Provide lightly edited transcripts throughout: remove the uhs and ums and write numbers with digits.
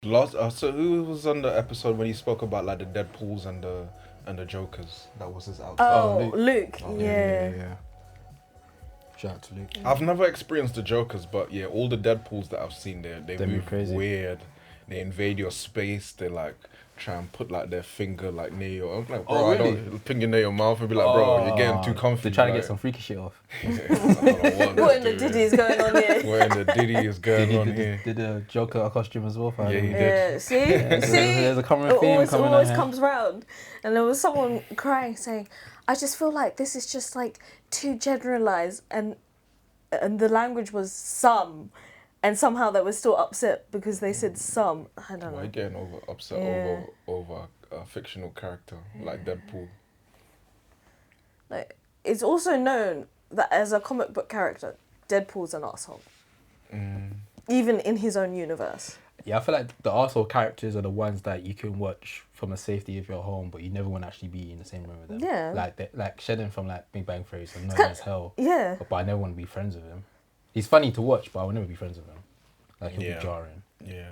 So who was on the episode when he spoke about like the Deadpools and the Jokers? That was his outfit. Oh, Luke. Oh, Yeah. Shout out to Luke. I've never experienced the Jokers, but yeah, all the Deadpools that I've seen, they They move move crazy. weird. They invade your space. They like try and put like their finger like near your. I'm like, bro, Oh, I really? don't finger near your mouth and be like, bro, you're getting too comfy. They're trying to like, get some freaky shit off. I don't know What in the this Diddy dude is going on here? What in the Diddy is going on did, here? did a Joker costume as well? Yeah, he did. Yeah, see? There's a common It theme always, coming always on comes round. And there was someone crying saying, I just feel like this is just like too generalised, and the language was some, and somehow they were still upset because they said some. I don't Why are you know. getting upset Yeah. over a fictional character like Deadpool? Like, it's also known that as a comic book character, Deadpool's an asshole. Even in his own universe. Yeah, I feel like the arsehole characters are the ones that you can watch from the safety of your home, but you never want to actually be in the same room with them. Yeah. Like Sheldon from like Big Bang Theory, so annoying kind- as hell. Yeah. But I never want to be friends with him. He's funny to watch, but I will never be friends with him. Like he'll Yeah. be jarring. Yeah.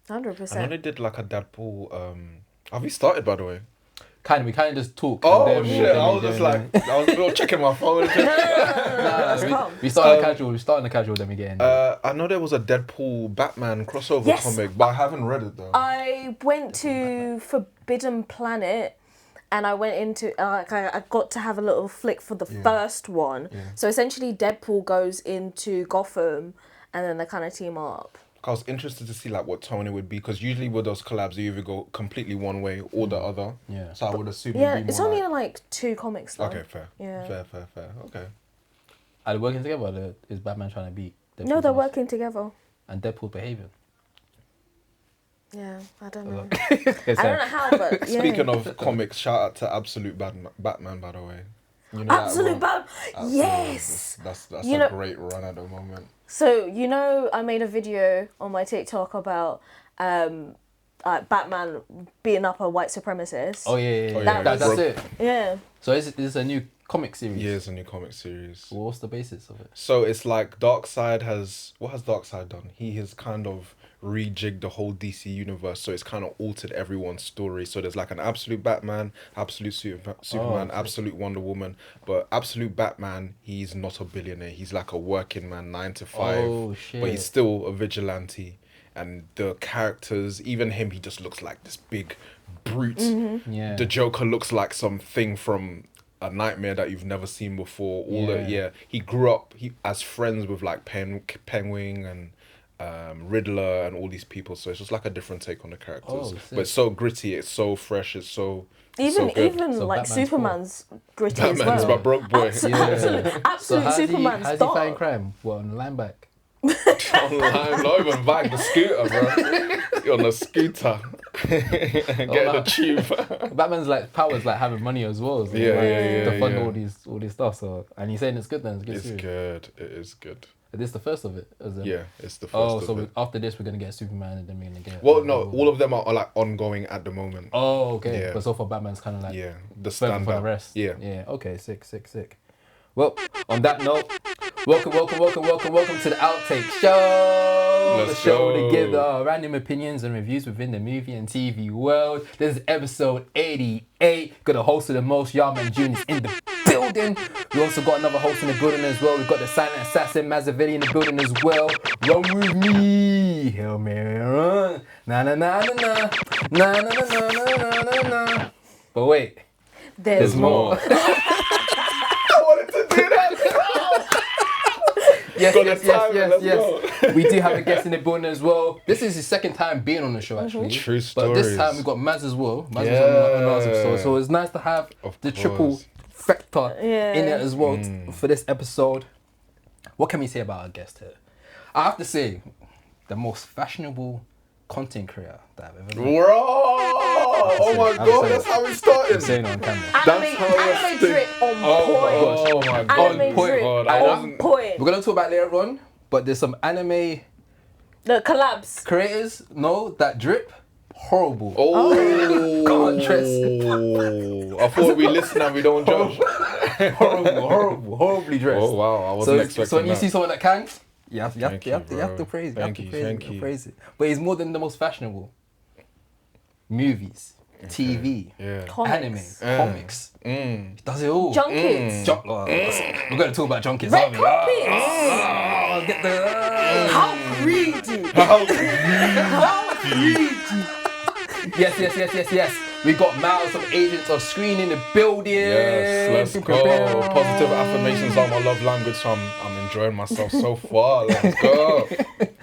100%. I know they did like a Deadpool. Have you started, by the way? We kind of just talk. Oh and then shit! I was just like, I was checking my phone. That's calm. we start on the casual. We start on the casual, then we get in. I know there was a Deadpool Batman crossover Yes. comic, but I haven't read it though. I went to Forbidden Planet, and I went into I got to have a little flick for the first one. Yeah. So essentially, Deadpool goes into Gotham, and then they kind of team up. I was interested to see like what tone it would be, because usually with those collabs, you either go completely one way or the other. Yeah. So I would assume. Yeah, it'd be it's more only like... like 2 comics though. Okay, fair. Yeah. Fair. Okay. Are they working together? Or is Batman trying to beat Deadpool? No, they're working together. And Deadpool behaving. Yeah, I don't know. It's I don't like- know how, but yeah. Speaking of comics, shout out to Absolute Batman, by the way. You know Absolute that Bad. run? Yes. That's You a know- great run at the moment. So you know, I made a video on my TikTok about Batman beating up a white supremacist. Oh yeah. Oh, yeah. That's it. Yeah. So this is a new comic series. Yeah, it's a new comic series. Well, what's the basis of it? So it's like Darkseid has... What has Darkseid done? He has kind of rejigged the whole DC universe, so it's kind of altered everyone's story. So there's like an Absolute Batman, Absolute Superman, okay. Absolute Wonder Woman. But Absolute Batman, he's not a billionaire. He's like a working man, 9 to 5. Oh, shit. But he's still a vigilante. And the characters, even him, he just looks like this big brute. Yeah. The Joker looks like something from a nightmare that you've never seen before. He grew up as friends with like Penguin and Riddler and all these people, so it's just like a different take on the characters. Oh, sick. But it's so gritty, it's so fresh, it's so Even so good. So like Batman's Superman's gritty as Batman's well. my broke boy. Absolute how's Superman's how's he dark. fighting crime? What, on the line back? Online, not even back the scooter, bro. You're on the scooter. Get the tube. Batman's like powers like having money as well. So Yeah, to fund yeah. all these stuff. So and he's saying it's good then. It's good. It's series. good. It is good. Is this the first of it? Is it? Yeah, it's the first Oh, of so it. after this we're gonna get Superman and then we're gonna get. Well, no, all of them are like ongoing at the moment. Oh, okay. Yeah. But so far Batman's kind of like Yeah, the further for the standard. rest. Yeah. Yeah. Okay. Sick. Well, on that note, welcome to the Outtake Show. Let's the show go. to give random opinions and reviews within the movie and TV world. This is episode 88. Got a host of the most, Yarman Juniors in the building. We also got another host in the building as well. We've got the silent assassin Mazzavelli in the building as well. Run with me. Hail Mary, run. Na na na na na. Na na na na na na na. But wait. There's more. I wanted to do that. Yes. We do have a guest in the building as well. This is his second time being on the show, actually. True But this stories. time we've got Maz as well. Maz was on the last episode. So it's nice to have Of the course. triple factor Yeah. in it as well for this episode. What can we say about our guest here? I have to say, the most fashionable content creator that I've ever met. Bro! Oh my I'm god, saying- that's how it I'm started. saying it on camera. Anime drip on point. Oh my god. Anime drip God, I on wasn't... point. We're going to talk about it later on, but there's some anime The collabs. creators know that drip horrible. Oh, Can't dress. I thought we listen and we don't judge. Horribly dressed. Oh wow, I wasn't expecting so when you that. see someone that can, You have Thank to you, praise it. Thank you you, have to praise thank it. you. Praise it. But he's more than the most fashionable. Movies, TV, Yeah. Comics. anime, comics. Mm. He does it all. Junkets. We're going to talk about junkets, Red aren't we? carpets. Oh, get the... How greedy. How How greedy. Yes. We got Miles of Agents of Screen in the building. Yes, let's go. Positive affirmations are my love language, so I'm enjoying myself so far. Let's go.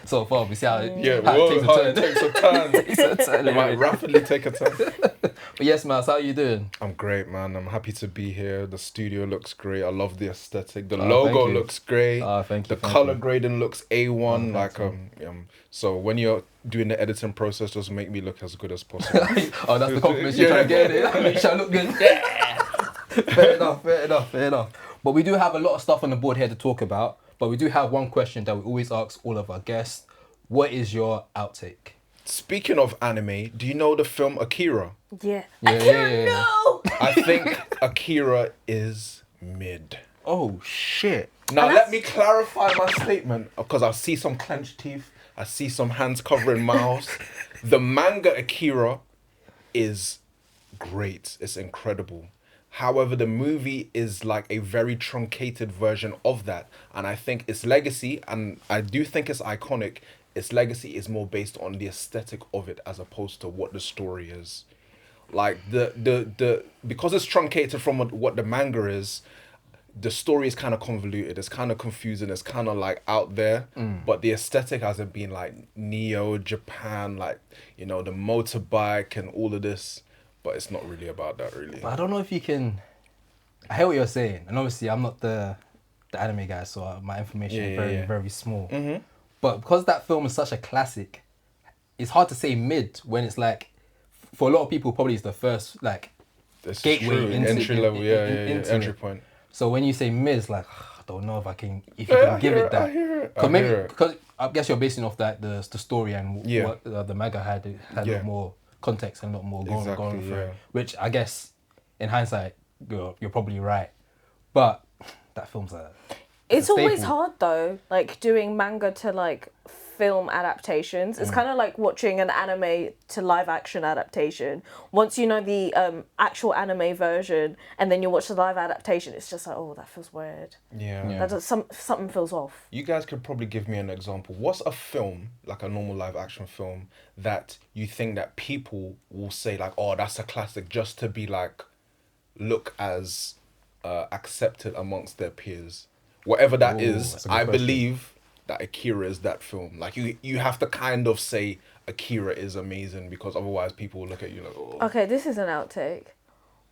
So far, we see how it, Yeah, how it whoa, takes a turn. takes a turn. It might rapidly take a turn. But yes, Miles, how you doing? I'm great, man. I'm happy to be here. The studio looks great. I love the aesthetic. The Oh, logo thank you. looks great. Oh, thank you, The thank color you. grading looks A1. thanks, So when you're doing the editing process, just make me look as good as possible. Oh, that's the compliment you're trying to get it. Make sure I look good. Fair enough. But we do have a lot of stuff on the board here to talk about. But we do have one question that we always ask all of our guests. What is your outtake? Speaking of anime, do you know the film Akira? Yeah. Yeah, Akira, yeah. no. I think Akira is mid. Oh, shit. Now And let me clarify my statement because I see some clenched teeth. I see some hands covering mouths. The manga Akira is great. It's incredible. However, the movie is like a very truncated version of that. And I think its legacy, and I do think it's iconic, its legacy is more based on the aesthetic of it as opposed to what the story is. Like the because it's truncated from what the manga is, the story is kind of convoluted. It's kind of confusing. It's kind of like out there, but the aesthetic hasn't been like Neo Japan, like the motorbike and all of this. But it's not really about that, really. But I don't know if you can... I hear what you're saying. And obviously, I'm not the anime guy, so my information is very, very small. Mm-hmm. But because that film is such a classic, it's hard to say mid when it's like... For a lot of people, probably it's the first, like, It's gateway true. into Entry level, into entry it. point. So when you say mid, it's like, I don't know if you can give it that. I hear it. Because I guess you're basing off that the story and Yeah. what the manga had a Yeah. lot more context and a lot more going Exactly, through. yeah. Which I guess in hindsight you're probably right, but that film's It's a always staple. hard though, like doing manga to like film adaptations. It's kind of like watching an anime to live action adaptation. Once you know the actual anime version and then you watch the live adaptation, it's just like, oh, that feels weird. Yeah. That does, something feels off. You guys could probably give me an example. What's a film, like a normal live action film, that you think that people will say like, oh, that's a classic, just to be like, look as accepted amongst their peers? Whatever that Ooh, is, that's a good I question. believe that Akira is that film. Like you have to kind of say Akira is amazing because otherwise people will look at you like, oh. Okay, this is an outtake.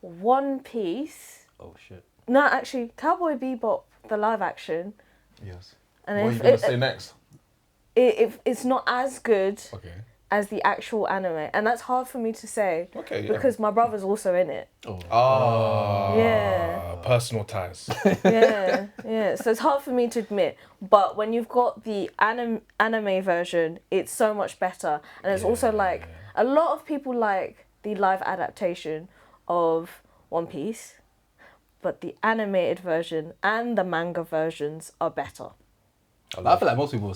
One Piece. Oh shit. No, actually, Cowboy Bebop, the live action. Yes. And What are if you gonna it- say next? It's not as good Okay. as the actual anime, and that's hard for me to say Okay. Yeah. because my brother's also in it. Ah. Personal ties. Yeah. So it's hard for me to admit, but when you've got the anime version, it's so much better, and it's also like a lot of people like the live adaptation of One Piece, but the animated version and the manga versions are better. I feel like most people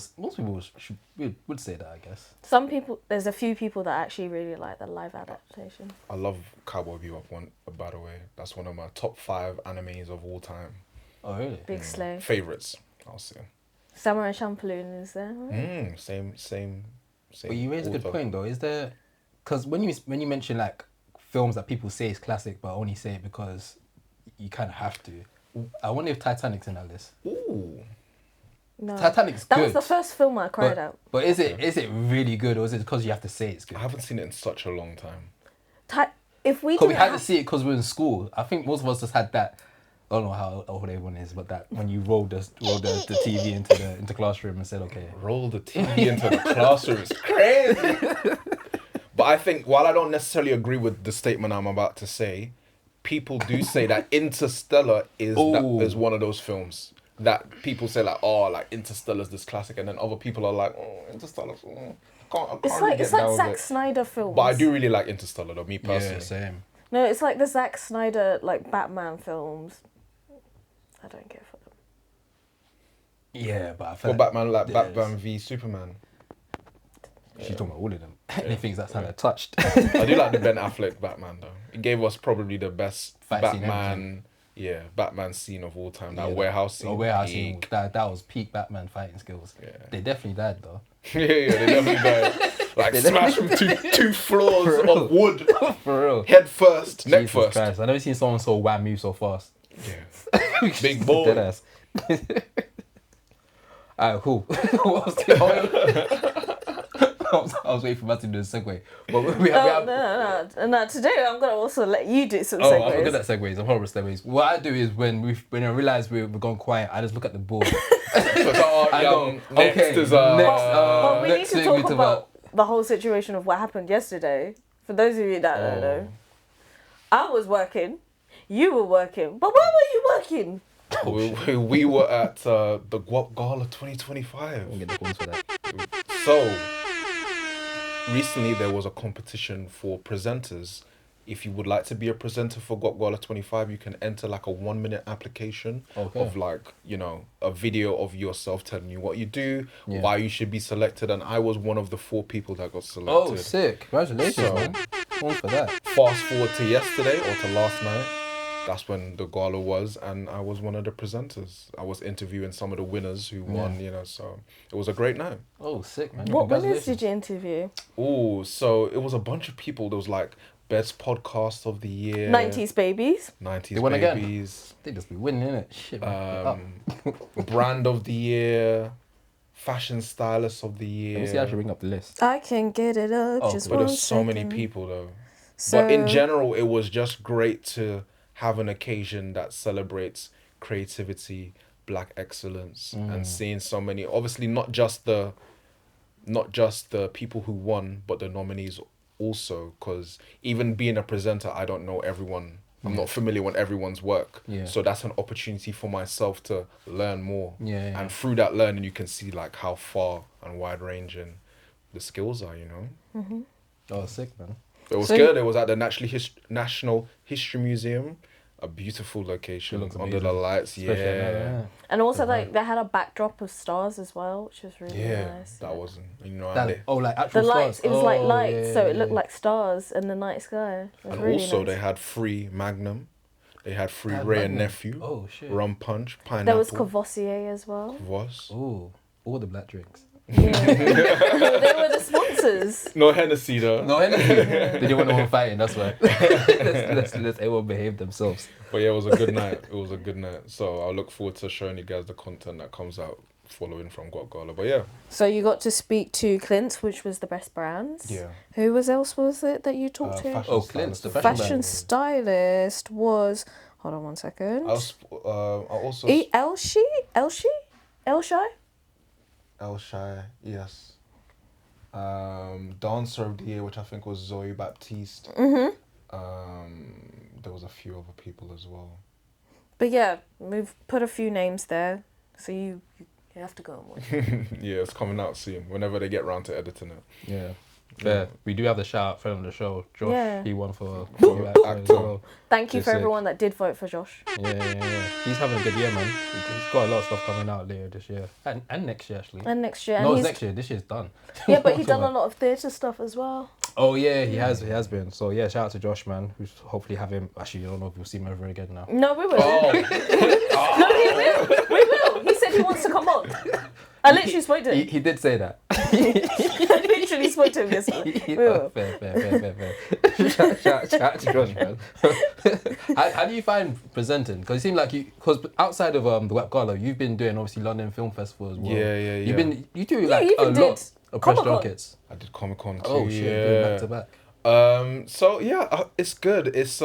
would say that, I guess. Some people, there's a few people that actually really like the live adaptation. I love Cowboy Bebop. By the way, that's one of my top 5 animes of all time. Oh really? Big Slay. Favorites, I'll say. Samurai Champloo is there. Same. But you raise a good author. point though. Is there? Because when you mention like films that people say is classic, but only say it because you kind of have to. I wonder if Titanic's in that list. Ooh. No. Titanic's That good. was the first film I cried out. But is it really good, or is it because you have to say it's good? I haven't seen it in such a long time. If we Because we didn't had to have, see it because we were in school. I think most of us just had that. I don't know how old everyone is, but that when you rolled the TV into classroom and said, okay. Roll the TV into the classroom. It's crazy. But I think while I don't necessarily agree with the statement I'm about to say, people do say that Interstellar is one of those films that people say like, oh, like Interstellar's this classic, and then other people are like, oh, Interstellar's. I can't it's really like get down with Zack it. Snyder films. But I do really like Interstellar though, me personally. Yeah, same. No, it's like the Zack Snyder like Batman films. I don't care for them. Yeah, but I feel For Batman, like there's- Batman v Superman. She's talking about all of them. Anything that's kind of touched. I do like the Ben Affleck Batman though. It gave us probably the best Fight scene Batman. Yeah, Batman scene of all time. That Yeah, warehouse scene. A warehouse scene. peak. That was peak Batman fighting skills. Yeah. They definitely died though. Yeah, they definitely died. Like smash from two floors of wood. For real. Head first, neck Jesus first. Christ. I've never seen someone so wham move so fast. Yeah. Big boy. Deadass. Alright, cool. What was the I was waiting for Matt to do a segue. But we have No. Today I'm gonna also let you do some Oh, segues. I'm good at segues. I'm horrible at segues. What I do is when I realize we're going quiet, I just look at the board. I go, next okay, is But we need next to thing talk we talk about the whole situation of what happened yesterday. For those of you that don't know, I was working, you were working, but where were you working? we were at the Guap Gala 2025. We'll get the points for that. So recently there was a competition for presenters. If you would like to be a presenter for Guap Gala 25, you can enter like a 1-minute application of like, you know, a video of yourself telling you what you do, why you should be selected, and I was one of the 4 people that got selected. Oh, sick. Congratulations, So- man. Points for that. Fast forward to yesterday or to last night, that's when the gala was, and I was one of the presenters. I was interviewing some of the winners who won, you know, so it was a great night. Oh, sick, man. What winners Congratulations. did you interview? Oh, so it was a bunch of people. There was like best podcast of the year, 90s babies. 90s They won again? babies, They just be winning, innit? Shit, man. brand of the year, fashion stylist of the year. Let me see how I should bring up the list. I can get it up Oh, just But one there's so many second. people though. So, But in general, it was just great to have an occasion that celebrates creativity, black excellence, and seeing so many. Obviously, not just the people who won, but the nominees also. Because even being a presenter, I don't know everyone. I'm not familiar with everyone's work. Yeah. So that's an opportunity for myself to learn more. Yeah. And through that learning, you can see like how far and wide ranging the skills are. You know. Oh, sick, man. It was So good. It was at the National History Museum, a beautiful location looks under the amazing. lights. Especially at night, Yeah, and also like they had a backdrop of stars as well, which was really yeah, nice. that wasn't. You know, That, like actual The lights, stars. it was like Oh, lights, yeah, so it looked yeah. like stars in the night sky. It was and really also nice. they had free Magnum, they had free Had Ray and Magnum. Nephew, Oh, shit. rum punch, pineapple. There was Cavossier as well. Was Oh, all the black drinks. Yeah. They were the sponsors. no Hennessy though. No, they didn't want no one fighting, that's why. let's everyone behave themselves. But yeah, it was a good night. It was a good night. So I look forward to showing you guys the content that comes out following from Guap Gala. But yeah, So you got to speak to Clint, which was the best brands. yeah. Who else was it that you talked to? Fashion Oh, Clint's stylist. the Fashion brand. stylist was. Hold on one second. I also Elshi? Elshi? El Shai, yes. Dancer of the Year, which I think was Zoe Baptiste. Mhm. There was a few other people as well. But yeah, we've put a few names there, so you have to go and watch. Yeah, it's coming out soon. Whenever they get round to editing it. Yeah. Fair. We do have the shout out friend on the show, Josh. Yeah. He won for Actor. actor as well. Thank you You're for sick. everyone that did vote for Josh. Yeah. He's having a good year, man. He's got a lot of stuff coming out later this year. And next year, actually. And next year, and No, it's he's next year. This year's done. yeah, but he's done a lot of theatre stuff as well. Oh, yeah, he has been. So, yeah, shout out to Josh, man. Who's hopefully have him. Actually, I don't know if we'll see him ever again now. No, we will. Oh, No, he will. We will. He said he wants to come on. I literally spoke to him. He did say that. I literally spoke to him yesterday. We will. Fair. Shout out to Josh, man. How do you find presenting? Because it seemed like because outside of the Web Gala, you've been doing obviously London Film Festival as well. Yeah. You do like you a even lot did of press Comic-Con. junkets. I did Comic Con too. Oh shit, yeah. doing back to back. So yeah, it's good. It's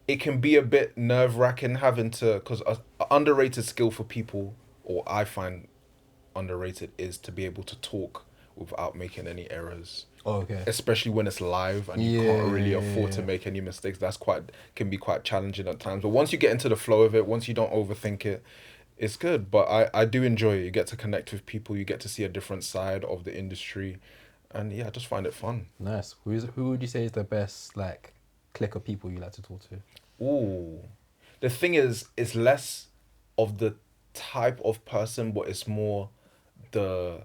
it can be a bit nerve wracking having to, because a underrated skill for people, or I find underrated, is to be able to talk without making any errors. Oh, okay. Especially when it's live and you can't really afford to make any mistakes. That's can be quite challenging at times. But once you get into the flow of it, once you don't overthink it, it's good. But I do enjoy it. You get to connect with people. You get to see a different side of the industry, and yeah, I just find it fun. Nice. Who would you say is the best like clique of people you like to talk to? Ooh, the thing is, it's less of the type of person, but it's more the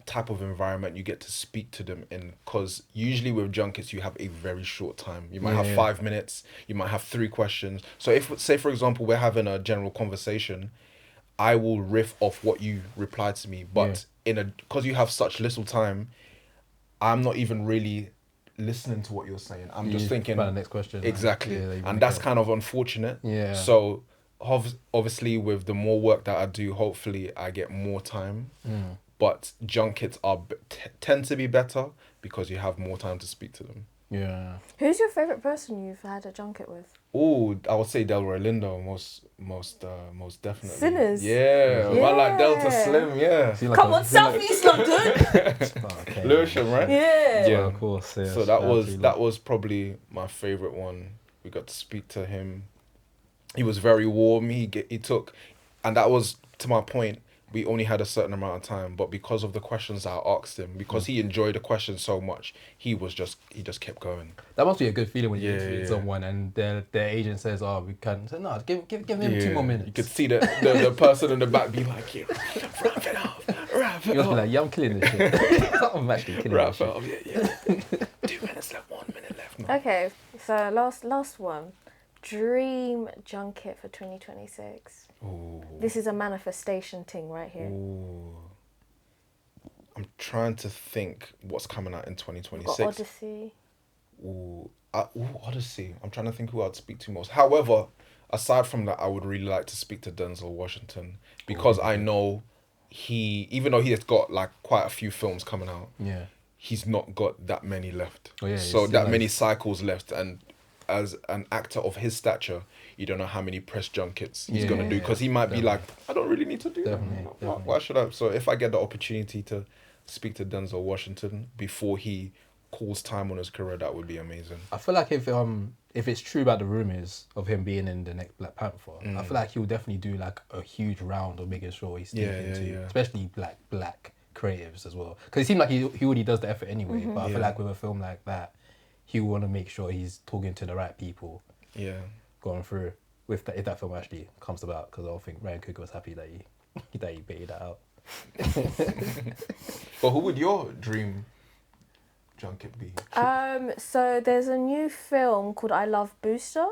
type of environment you get to speak to them in, because usually with junkets you have a very short time. You might have 5 minutes, you might have 3 questions. So if, say for example, we're having a general conversation, I will riff off what you replied to me, but in a, because you have such little time, I'm not even really listening to what you're saying. I'm just thinking about the next question. exactly. Like, And that's kind of unfortunate. Yeah. So obviously with the more work that I do, hopefully I get more time. But junkets tend to be better because you have more time to speak to them. Yeah. Who's your favorite person you've had a junket with? Oh, I would say Delroy Lindo, most definitely. Sinners. Yeah, man, like Delta Slim, yeah. Come on, South East London. Okay. Lewisham, right? Yeah. Yeah. Of course. Yeah. So that was probably my favorite one. We got to speak to him. He was very warm. He took, and that was to my point. We only had a certain amount of time, but because of the questions I asked him, because he enjoyed the questions so much, he just kept going. That must be a good feeling when you interview someone and their agent says, "Oh, we can't." So no, give him 2 more minutes. You could see the person in the back be like, "Yeah, wrap it up, wrap it You must up." be like, "Yeah, I'm killing this shit. I'm actually killing Wrap this it shit." up, yeah. 2 minutes left, 1 minute left. No. Okay, so last one. Dream junket for 2026. Ooh. This is a manifestation thing right here. Ooh. I'm trying to think what's coming out in We've 2026. got Odyssey. Odyssey. I'm trying to think who I'd speak to most. However, aside from that, I would really like to speak to Denzel Washington because I know even though he has got like quite a few films coming out, he's not got that many left. So that many cycles left, and as an actor of his stature, you don't know how many press junkets he's gonna do, because he might be like, I don't really need to do that. Why should I? So if I get the opportunity to speak to Denzel Washington before he calls time on his career, that would be amazing. I feel like if it's true about the rumors of him being in the next Black Panther, I feel like he'll definitely do like a huge round of making sure he's speaking to, especially black creatives as well. Because it seems like he already does the effort anyway. But I feel like with a film like that, he will want to make sure he's talking to the right people. Yeah. Going through with that, if that film actually comes about, because I don't think Ryan Coogler was happy that he baited that out. But who would your dream junket be? So there's a new film called I Love Booster.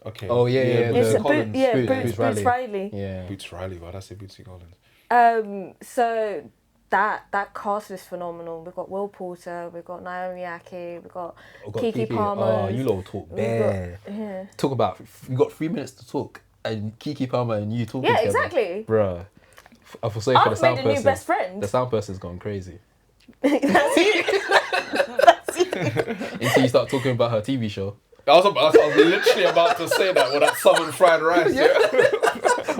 Okay. Oh yeah. It's Boots Boots Riley. Yeah. Boots Riley, why'd I say Bootsy Collins? So that cast is phenomenal. We've got Will Porter, we've got Naomi Aki, we've got Keke Palmer. Oh, you lot talk bare. Talk about, you got 3 minutes to talk, and Keke Palmer and you talking together. Exactly. Bruh. I feel sorry for the sound person. I've made a new best friend. The sound person's gone crazy. That's it. Until you start talking about her TV show. I was literally about to say that with that southern fried rice.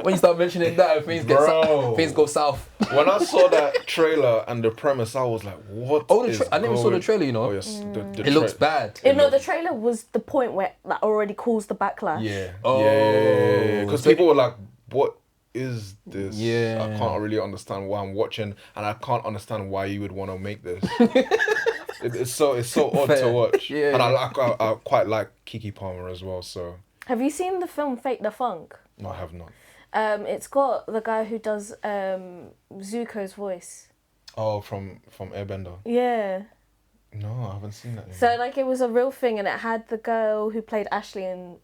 When you start mentioning that, things go south. When I saw that trailer and the premise, I was like, "What?" I never saw the trailer, you know. Oh yes, it looks bad. No, the trailer was the point where that already caused the backlash. Yeah. Oh. Yeah. Because people were like, "What is this?" Yeah. I can't really understand why I'm watching, and I can't understand why you would want to make this. It's so odd to watch. Yeah. And I quite like Keke Palmer as well. So. Have you seen the film Fake the Funk? No, I have not. It's got the guy who does Zuko's voice. Oh, from Airbender. Yeah. No, I haven't seen that yet. So like it was a real thing, and it had the girl who played Ashley in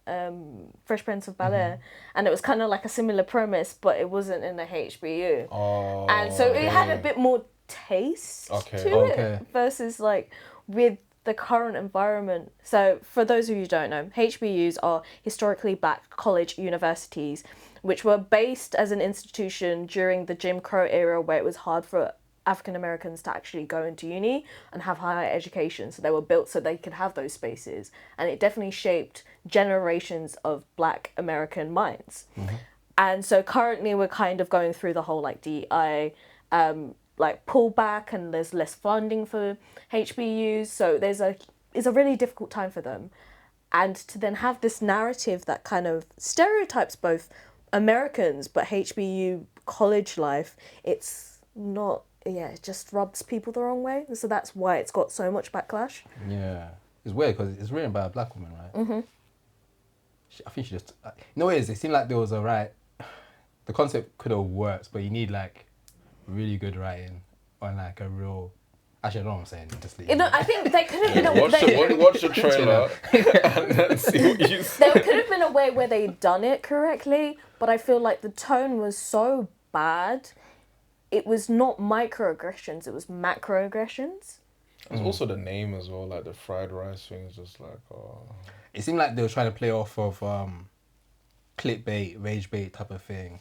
Fresh Prince of Bel-Air, and it was kind of like a similar premise, but it wasn't in the HBU. Oh. And so it had a bit more taste to it versus like with the current environment. So for those of you who don't know, HBUs are historically black college universities, which were based as an institution during the Jim Crow era, where it was hard for African Americans to actually go into uni and have higher education. So they were built so they could have those spaces. And it definitely shaped generations of black American minds. And so currently we're kind of going through the whole like DEI like pullback, and there's less funding for HBUs. So it's a really difficult time for them. And to then have this narrative that kind of stereotypes both Americans but HBU college life, it's not, it just rubs people the wrong way. So that's why it's got so much backlash. Yeah. It's weird because it's written by a black woman, right? I think she just... No, it is. It seemed like there was a right... the concept could have worked, but you need like really good writing on like a real. Actually, I don't know what I'm saying. Just leave You know, I think there could have been a Watch the trailer and then see what you see. there could have been a way where they done it correctly, but I feel like the tone was so bad. It was not microaggressions; it was macroaggressions. It's also the name as well, like the fried rice thing is just like, oh. It seemed like they were trying to play off of clickbait, rage bait type of thing,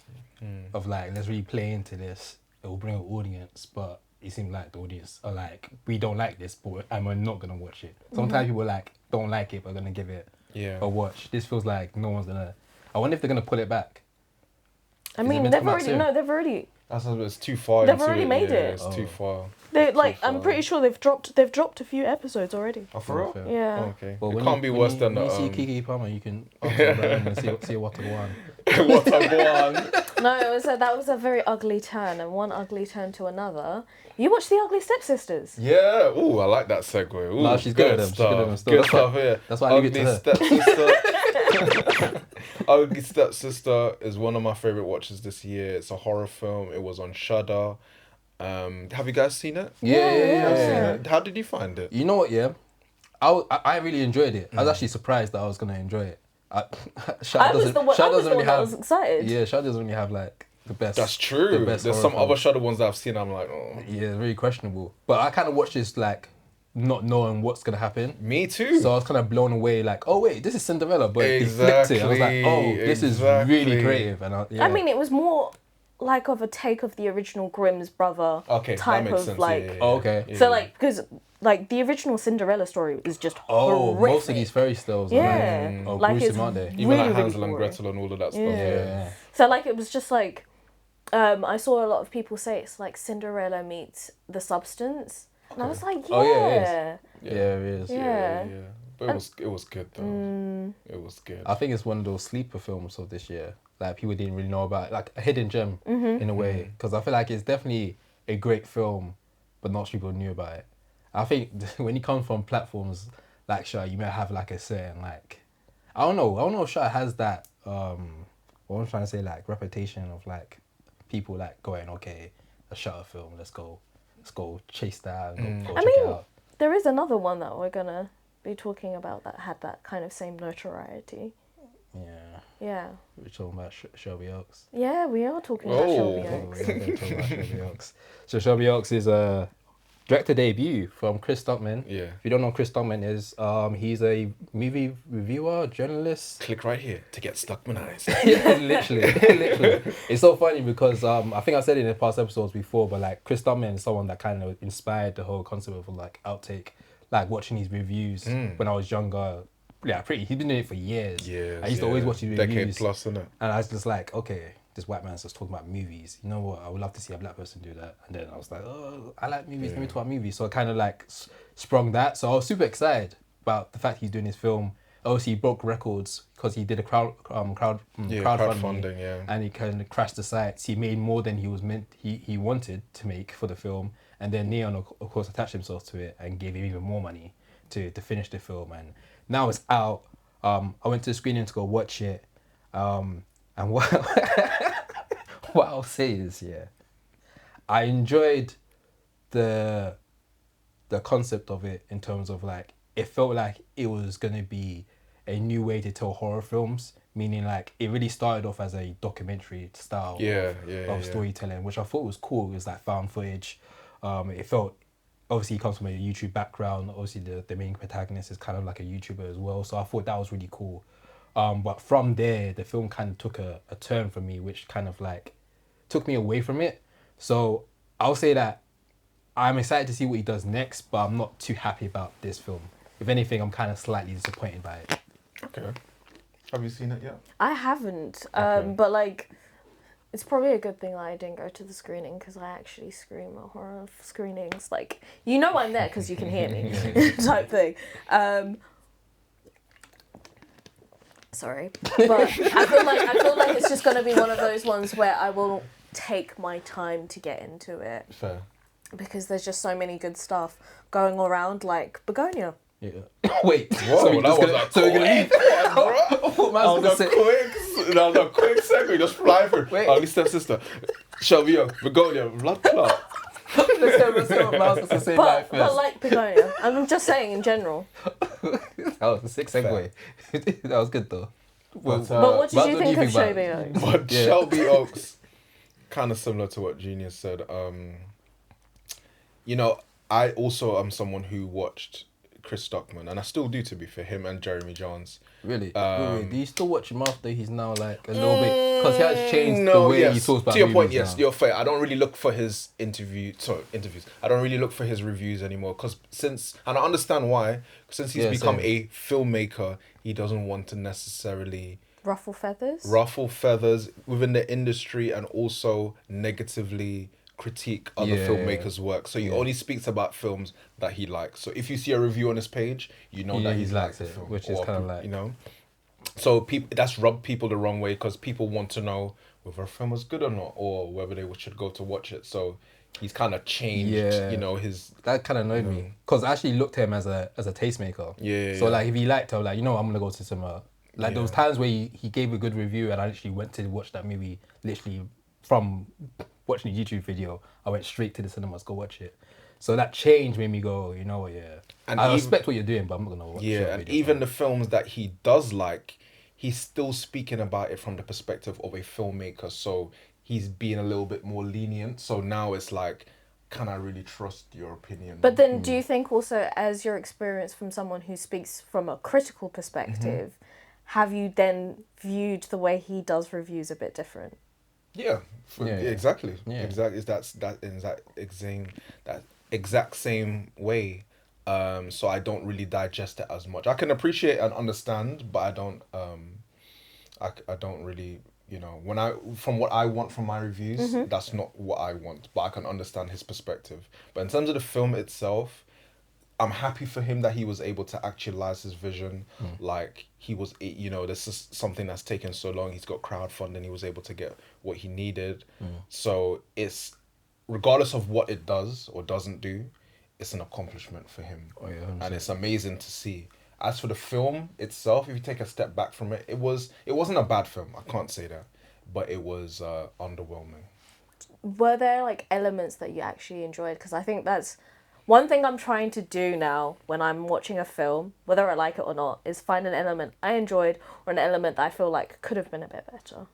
of like, let's really play into this. It will bring an audience, but it seemed like the audience are like, we don't like this, but we're not gonna watch it. Sometimes people like don't like it, but gonna give it a watch. This feels like no one's gonna. I wonder if they're gonna pull it back. I mean, they've already. It's too far. They've already made it. It's too far. They like. I'm pretty sure they've dropped a few episodes already. Oh, for real? Yeah. Oh, okay. Well, It can't be worse than when the. you see Kiki Palmer, you can ask her about him and see what to go on. What I go on. No, that was a very ugly turn, and one ugly turn to another. You watched The Ugly Stepsisters? Yeah. Ooh, I like that segue. Ooh, No, she's good at them. She's good at them still. Good stuff here. That's why I leave it to her. Stepsister. Ugly Stepsister is one of my favorite watches this year. It's a horror film. It was on Shudder. Have you guys seen it? Yeah. How did you find it? You know what? Yeah, I really enjoyed it. I was actually surprised that I was gonna enjoy it. I was the one that was excited. Yeah, Shudder doesn't really have like the best. That's true. The best There's horror some other films. Shudder ones that I've seen. I'm like, oh. Yeah, very questionable. But I kind of watched this like not knowing what's gonna happen. Me too. So I was kind of blown away. Like, oh wait, this is Cinderella, but it flipped it. I was like, oh, this is really creative. And I mean, it was more like of a take of the original Grimm's brother type of sense. like. Yeah. Oh, okay. So like, because like the original Cinderella story is just horrific. Most of these fairy tales are like gruesome, it's aren't they? Even really, like really Hansel and gory. Gretel and all of that stuff. Yeah. So like it was just like, I saw a lot of people say it's like Cinderella meets The Substance, and I was like, yeah. Oh, yeah, it is. Yeah. But it was good though. It was good. I think it's one of those sleeper films of this year that people didn't really know about, like a hidden gem in a way. Because I feel like it's definitely a great film, but not people knew about it. I think when you come from platforms like Shudder, you may have like a certain like, I don't know if Shudder has that what I'm trying to say, like reputation of like people like going, okay, a Shudder film, let's go chase that and go check it out. There is another one that we're gonna be talking about that had that kind of same notoriety. Yeah. We're talking about Shelby Oaks. Yeah, we are talking about Shelby Oh, Oaks. we're talking about Shelby Oaks. So Shelby Oaks is a director debut from Chris Stuckman. Yeah. If you don't know who Chris Stuckman is, he's a movie reviewer, journalist. Click right here to get Stuckmanized. Yeah, literally. It's so funny because I think I said it in the past episodes before, but like Chris Stuckman is someone that kind of inspired the whole concept of like outtake, like watching his reviews when I was younger. Yeah, he's been doing it for years. Yeah. I used to always watch his reviews. Decade plus, innit? And I was just like, okay, this white man's just talking about movies. You know what? I would love to see a black person do that. And then I was like, oh, I like movies. Let me talk about movies. So I kind of like sprung that. So I was super excited about the fact he's doing his film. Obviously, he broke records because he did a crowdfunding. Yeah. And he kind of crashed the sites. He made more than he wanted to make for the film. And then Neon, of course, attached himself to it and gave him even more money to finish the film. And now it's out. I went to the screening to go watch it. And what what I'll say is, I enjoyed the concept of it in terms of like, it felt like it was gonna be a new way to tell horror films, meaning like it really started off as a documentary style of storytelling, which I thought was cool. It was like found footage. It felt, obviously he comes from a YouTube background. Obviously the main protagonist is kind of like a YouTuber as well. So I thought that was really cool. But from there, the film kind of took a turn for me, which kind of like took me away from it. So I'll say that I'm excited to see what he does next, but I'm not too happy about this film. If anything, I'm kind of slightly disappointed by it. Okay. Have you seen it yet? I haven't, but like, it's probably a good thing that I didn't go to the screening because I actually scream at horror screenings. Like, you know I'm there because you can hear me, type thing. Sorry, but I feel like it's just gonna be one of those ones where I will take my time to get into it. Fair. Because there's just so many good stuff going around, like Bugonia. Yeah. Wait. Whoa, that was so we're gonna leave. That was a quick No, no, quick segue, just fly through. Wait. Only stepsister. Shelby, Bugonia, blood clot. Let's have a sort of mouse to say that But first. like Bugonia, I'm just saying in general. That was a sick segue. That was good though. But, But what did you think of about Shelby it? Oaks? But Yeah. Shelby Oaks, kind of similar to what Genius said. You know, I also am someone who watched Chris Stockman, and I still do, to be fair, him and Jeremy Jones. Really? Wait, do you still watch him after he's now like a little bit? Because he has changed the No, way he yes. talks about To your point, movies yes, now. you're fair. I don't really look for his interviews. I don't really look for his reviews anymore because and I understand why. Since he's Yeah, become same. a filmmaker, he doesn't want to necessarily Ruffle feathers? ruffle feathers within the industry and also negatively critique other Yeah. filmmakers' work. So he Yeah. only speaks about films that he likes. So if you see a review on his page, you know Yeah, that he's he's liked liked the it, film, which is kinda like- you know. So that's rubbed people the wrong way because people want to know whether a film was good or not, or whether they should go to watch it. So he's kind of changed, Yeah. you know, his. That kind of annoyed me because I actually looked at him as a tastemaker. Yeah, So yeah. like if he liked it, I was like, you know, I'm gonna go to some like those Yeah. times where he gave a good review and I literally went to watch that movie literally from watching a YouTube video. I went straight to the cinemas go watch it. So that change made me go, you know what, yeah. And I even- respect what you're doing, but I'm not gonna watch. Yeah, your and video even for the films that he does like, he's still speaking about it from the perspective of a filmmaker. So he's being a little bit more lenient. So now it's like, can I really trust your opinion? But then, do you think also, as your experience from someone who speaks from a critical perspective, have you then viewed the way he does reviews a bit different? Yeah, Yeah, yeah. exactly. Yeah. Exactly. That exact same way. So I don't really digest it as much. I can appreciate and understand, but I don't. I don't really. You know, from what I want from my reviews, that's not what I want. But I can understand his perspective. But in terms of the film itself, I'm happy for him that he was able to actualize his vision. Like he was, you know, this is something that's taken so long. He's got crowdfunding. He was able to get what he needed. So it's, regardless of what it does or doesn't do, it's an accomplishment for him. Oh, yeah, And it's amazing to see. As for the film itself, if you take a step back from it, it wasn't a bad film. I can't say that, but it was underwhelming. Were there like elements that you actually enjoyed? Because I think that's one thing I'm trying to do now when I'm watching a film, whether I like it or not, is find an element I enjoyed or an element that I feel like could have been a bit better.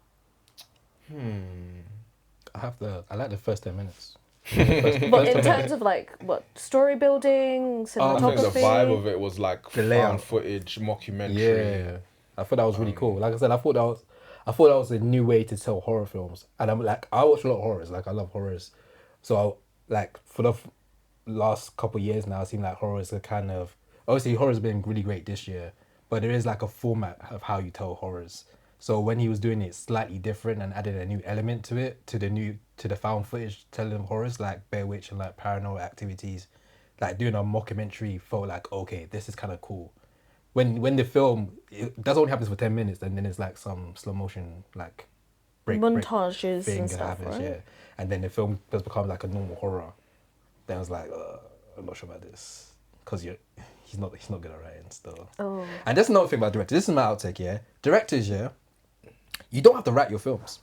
I like the first 10 minutes. But in terms of like what story building, I cinematography, think the vibe of it was like The found layout. footage, mockumentary. Yeah, I thought that was really cool. Like I said, I thought that was a new way to tell horror films. And I'm like, I watch a lot of horrors. Like I love horrors, so like for the last couple of years now, it seems like horrors are kind of obviously horror's been really great this year, but there is like a format of how you tell horrors. So when he was doing it slightly different and added a new element to it, to the found footage telling of horrors like Bear Witch and like Paranormal Activities, like doing a mockumentary felt like, okay, this is kind of cool. When the film, that only happens for 10 minutes and then it's like some slow motion like break montages thing and that stuff, happens, right? yeah. And then the film does become like a normal horror. Then I was like, I'm not sure about this because he's not good at writing still. Oh. And that's another thing about directors. This is my outtake, yeah. Directors, yeah. You don't have to write your films.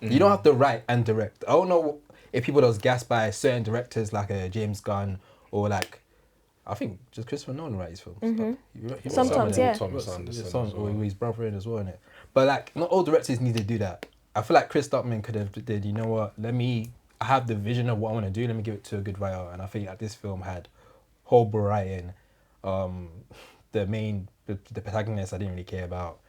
You don't have to write and direct. I don't know if people that was gassed by certain directors like James Gunn or like, I think just Christopher Nolan writes his films. He wrote some of Sometimes, them. yeah. Thomas He wrote Anderson some- as or well. his brother in as well, innit? But like, not all directors need to do that. I feel like Chris Stockman could have did, you know what, I have the vision of what I want to do, let me give it to a good writer. And I think that this film had horrible writing. The protagonist I didn't really care about.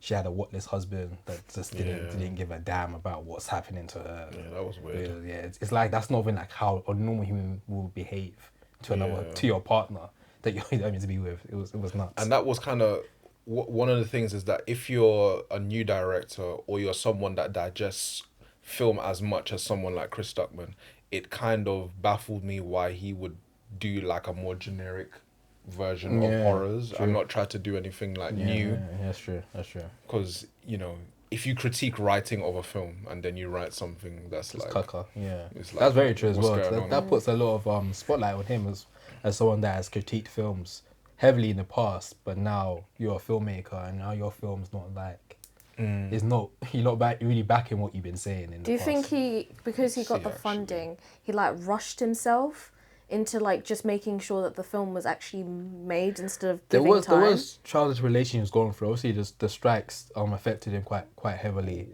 She had a whatless husband that just didn't give a damn about what's happening to her. Yeah, that was weird. Yeah, it's like that's not even like how a normal human will behave to your partner that you're meant to be with. It was nuts. And that was kind of one of the things is that if you're a new director or you're someone that digests film as much as someone like Chris Stuckman, it kind of baffled me why he would do like a more generic version of horrors and not try to do anything like new. Yeah, that's true. Because, you know, if you critique writing of a film and then you write something that's It's like... caca, yeah. it's like, That's very true as what's well. going on? That puts a lot of spotlight on him as someone that has critiqued films heavily in the past, but now you're a filmmaker and now your film's not like It's not you're not really backing what you've been saying in Do the you past. think because he got See, the actually. funding, he like rushed himself into like just making sure that the film was actually made instead of There giving was time? there was childish relations he was going through. Obviously, the strikes affected him quite heavily.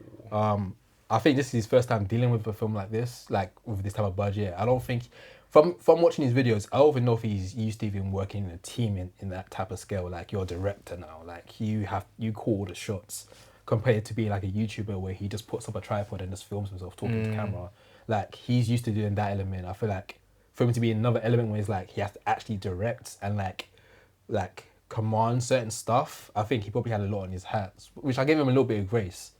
I think this is his first time dealing with a film like this, like with this type of budget. I don't think from watching his videos, I don't even know if he's used to even working in a team in that type of scale. Like you're a director now, like you call the shots compared to being like a YouTuber where he just puts up a tripod and just films himself talking to camera. Like he's used to doing that element. I feel like for him to be another element where it's like he has to actually direct and like command certain stuff, I think he probably had a lot on his hands, which I gave him a little bit of grace.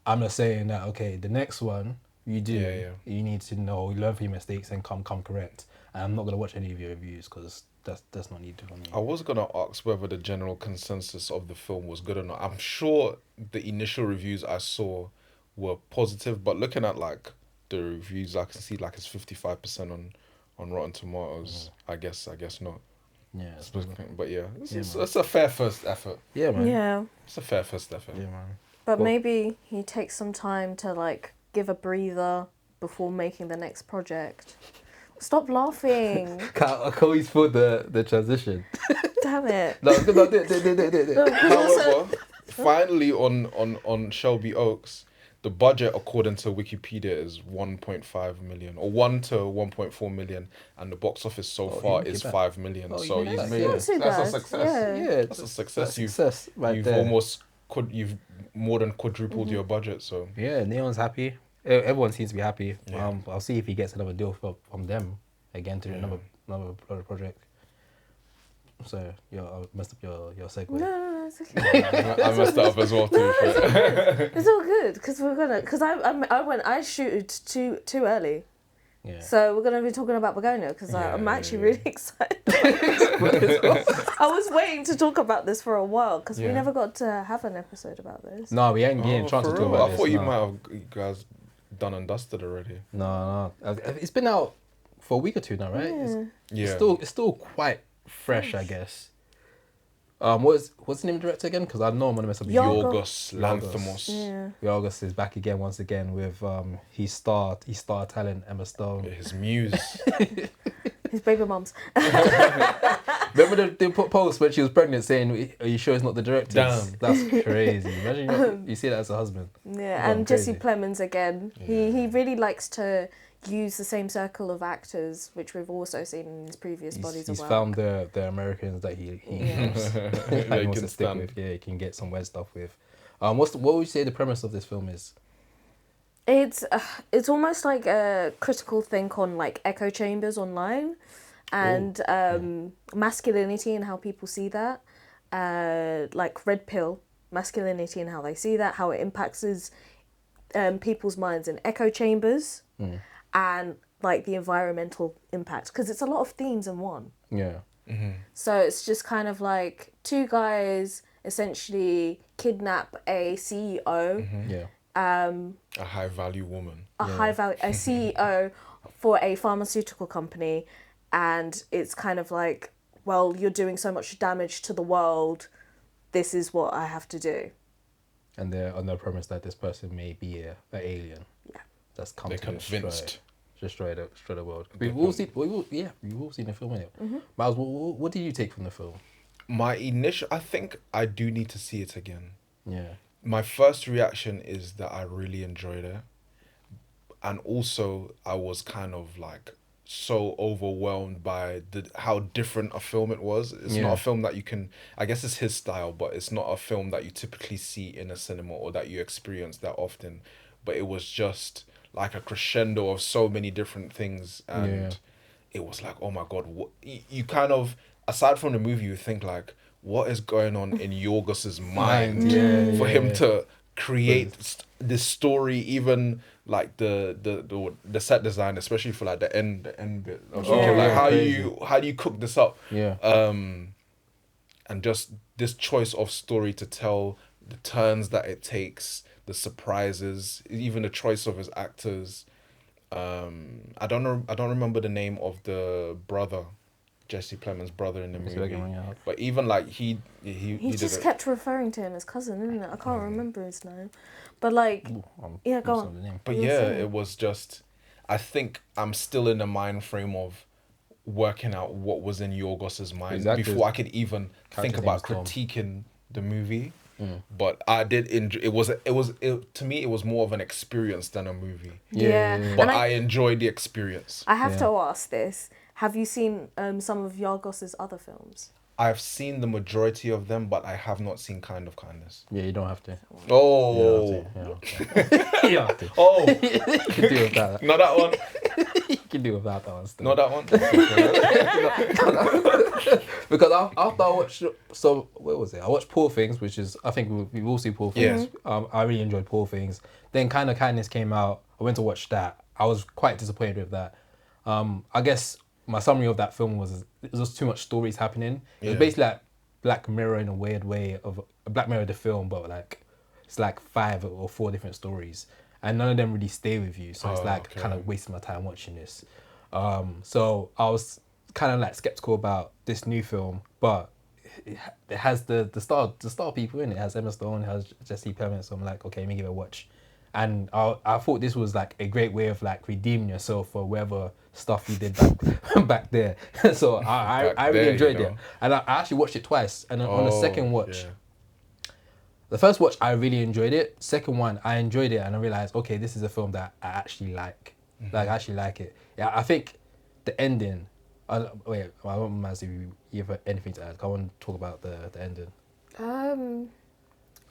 I'm just saying that okay, the next one you do, you need to know, learn from your mistakes and come correct. And I'm not gonna watch any of your reviews because that's not needed for me. I was gonna ask whether the general consensus of the film was good or not. I'm sure the initial reviews I saw were positive, but looking at like the reviews, I can see like it's 55% on Rotten Tomatoes. I guess not. Yeah, But yeah, it's a fair first effort. yeah, man. Yeah, It's a fair first effort. Yeah, man. but Well- maybe he takes some time to like give a breather before making the next project. Stop laughing! I can always feel the transition. Damn it! No, do it. However, finally on Shelby Oaks, the budget according to Wikipedia is 1.5 million or 1 to 1.4 million, and the box office so far he is made that. 5 million. Oh, he so made he's that. made Not it. too That's a bad. success. Yeah. That's a success. That's success right You've there. almost you've more than quadrupled your budget. So Yeah, Neon's happy. Everyone seems to be happy. Yeah. I'll see if he gets another deal from them again to do another project. So I messed up your segue. No, it's okay. I messed that up as well too. It's all good because I shooted too early. Yeah. So we're gonna be talking about Bugonia because I'm actually really excited. I was waiting to talk about this for a while because we Yeah. never got to have an episode about this. No, we ain't getting a chance to For talk real? about I this. thought you no. might have you guys done and dusted already. No. It's been out for a week or two now, right? Yeah. It's still quite fresh, I guess. What's the name of the director again? Because I know I'm gonna mess up. Yorgos. Yorgos Lanthimos. Yeah. Yorgos is back again once again with his star talent Emma Stone. His muse. His baby mums. Remember the post when she was pregnant saying, "Are you sure it's not the director?" Damn. That's crazy. Imagine you see that as a husband. Yeah, Gone and Jesse crazy. Plemons again. He really likes to use the same circle of actors, which we've also seen in his previous bodies He's of work. found the Americans that he Yeah. loves. That he he wants can to stick stand. with. Yeah, he can get some weird stuff with. What would you say the premise of this film is? It's almost like a critical think on like echo chambers online, and masculinity and how people see that, like red pill masculinity and how they see that, how it impacts people's minds in echo chambers, and like the environmental impact, because it's a lot of themes in one. Yeah. So it's just kind of like two guys essentially kidnap a CEO, Yeah. A high value woman. a CEO for a pharmaceutical company, and it's kind of like, well, you're doing so much damage to the world, this is what I have to do. And they're on the premise that this person may be an alien. Yeah. That's come They're to convinced. destroy the world. We've all seen the film, innit? Miles, what did you take from the film? I think I do need to see it again. Yeah. My first reaction is that I really enjoyed it. And also I was kind of like so overwhelmed by how different a film it was. It's Yeah. not a film that you can, I guess it's his style, but it's not a film that you typically see in a cinema or that you experience that often. But it was just like a crescendo of so many different things, and it was like, oh my god, what you kind of, aside from the movie, you think like, what is going on in Yorgos's mind for him to create this story, even like the set design, especially for like the end bit. I was thinking like, how do you cook this up? Yeah. And just this choice of story to tell, the turns that it takes, the surprises, even the choice of his actors. I don't remember the name of the brother Jesse Plemons' brother in the Let me see if I movie. can bring it up. But even like he He did just it. kept referring to him as cousin, isn't it? I can't remember his name. But like, Ooh, yeah, go what's on. the name? But You were yeah, saying. it was just. I think I'm still in the mind frame of working out what was in Yorgos's mind Exactly. before I could even think Character's name about is Tom. critiquing the movie. But I did enjoy. It to me it was more of an experience than a movie. Yeah. But And I enjoyed the experience. I have Yeah. to ask this. Have you seen some of Yargos's other films? I've seen the majority of them, but I have not seen Kind of Kindness. Yeah, you don't have to. Oh, You don't have to. oh, You can do without that. not that one. You can do without that one still. Not that one. Because after I watched, so where was it? I watched Poor Things, which is, I think we will see Poor Things. I really enjoyed Poor Things. Then Kind of Kindness came out. I went to watch that. I was quite disappointed with that. I guess my summary of that film was it was just too much stories happening. It was basically like Black Mirror in a weird way of Black Mirror the film, but like it's like 5 or 4 different stories, and none of them really stay with you. So it's like kind of wasting my time watching this. So I was kind of like skeptical about this new film, but it has the star people in it. It has Emma Stone, it has Jesse Plemons. So I'm like, okay, let me give it a watch. And I thought this was like a great way of like redeeming yourself for whatever stuff you did back there. So I really enjoyed it, and I actually watched it twice. And on the second watch, the first watch I really enjoyed it. Second one I enjoyed it, and I realized, okay, this is a film that I actually like. Like I actually like it. Yeah, I think the ending. Wait, I don't mind if you have anything to add. I want to talk about the ending.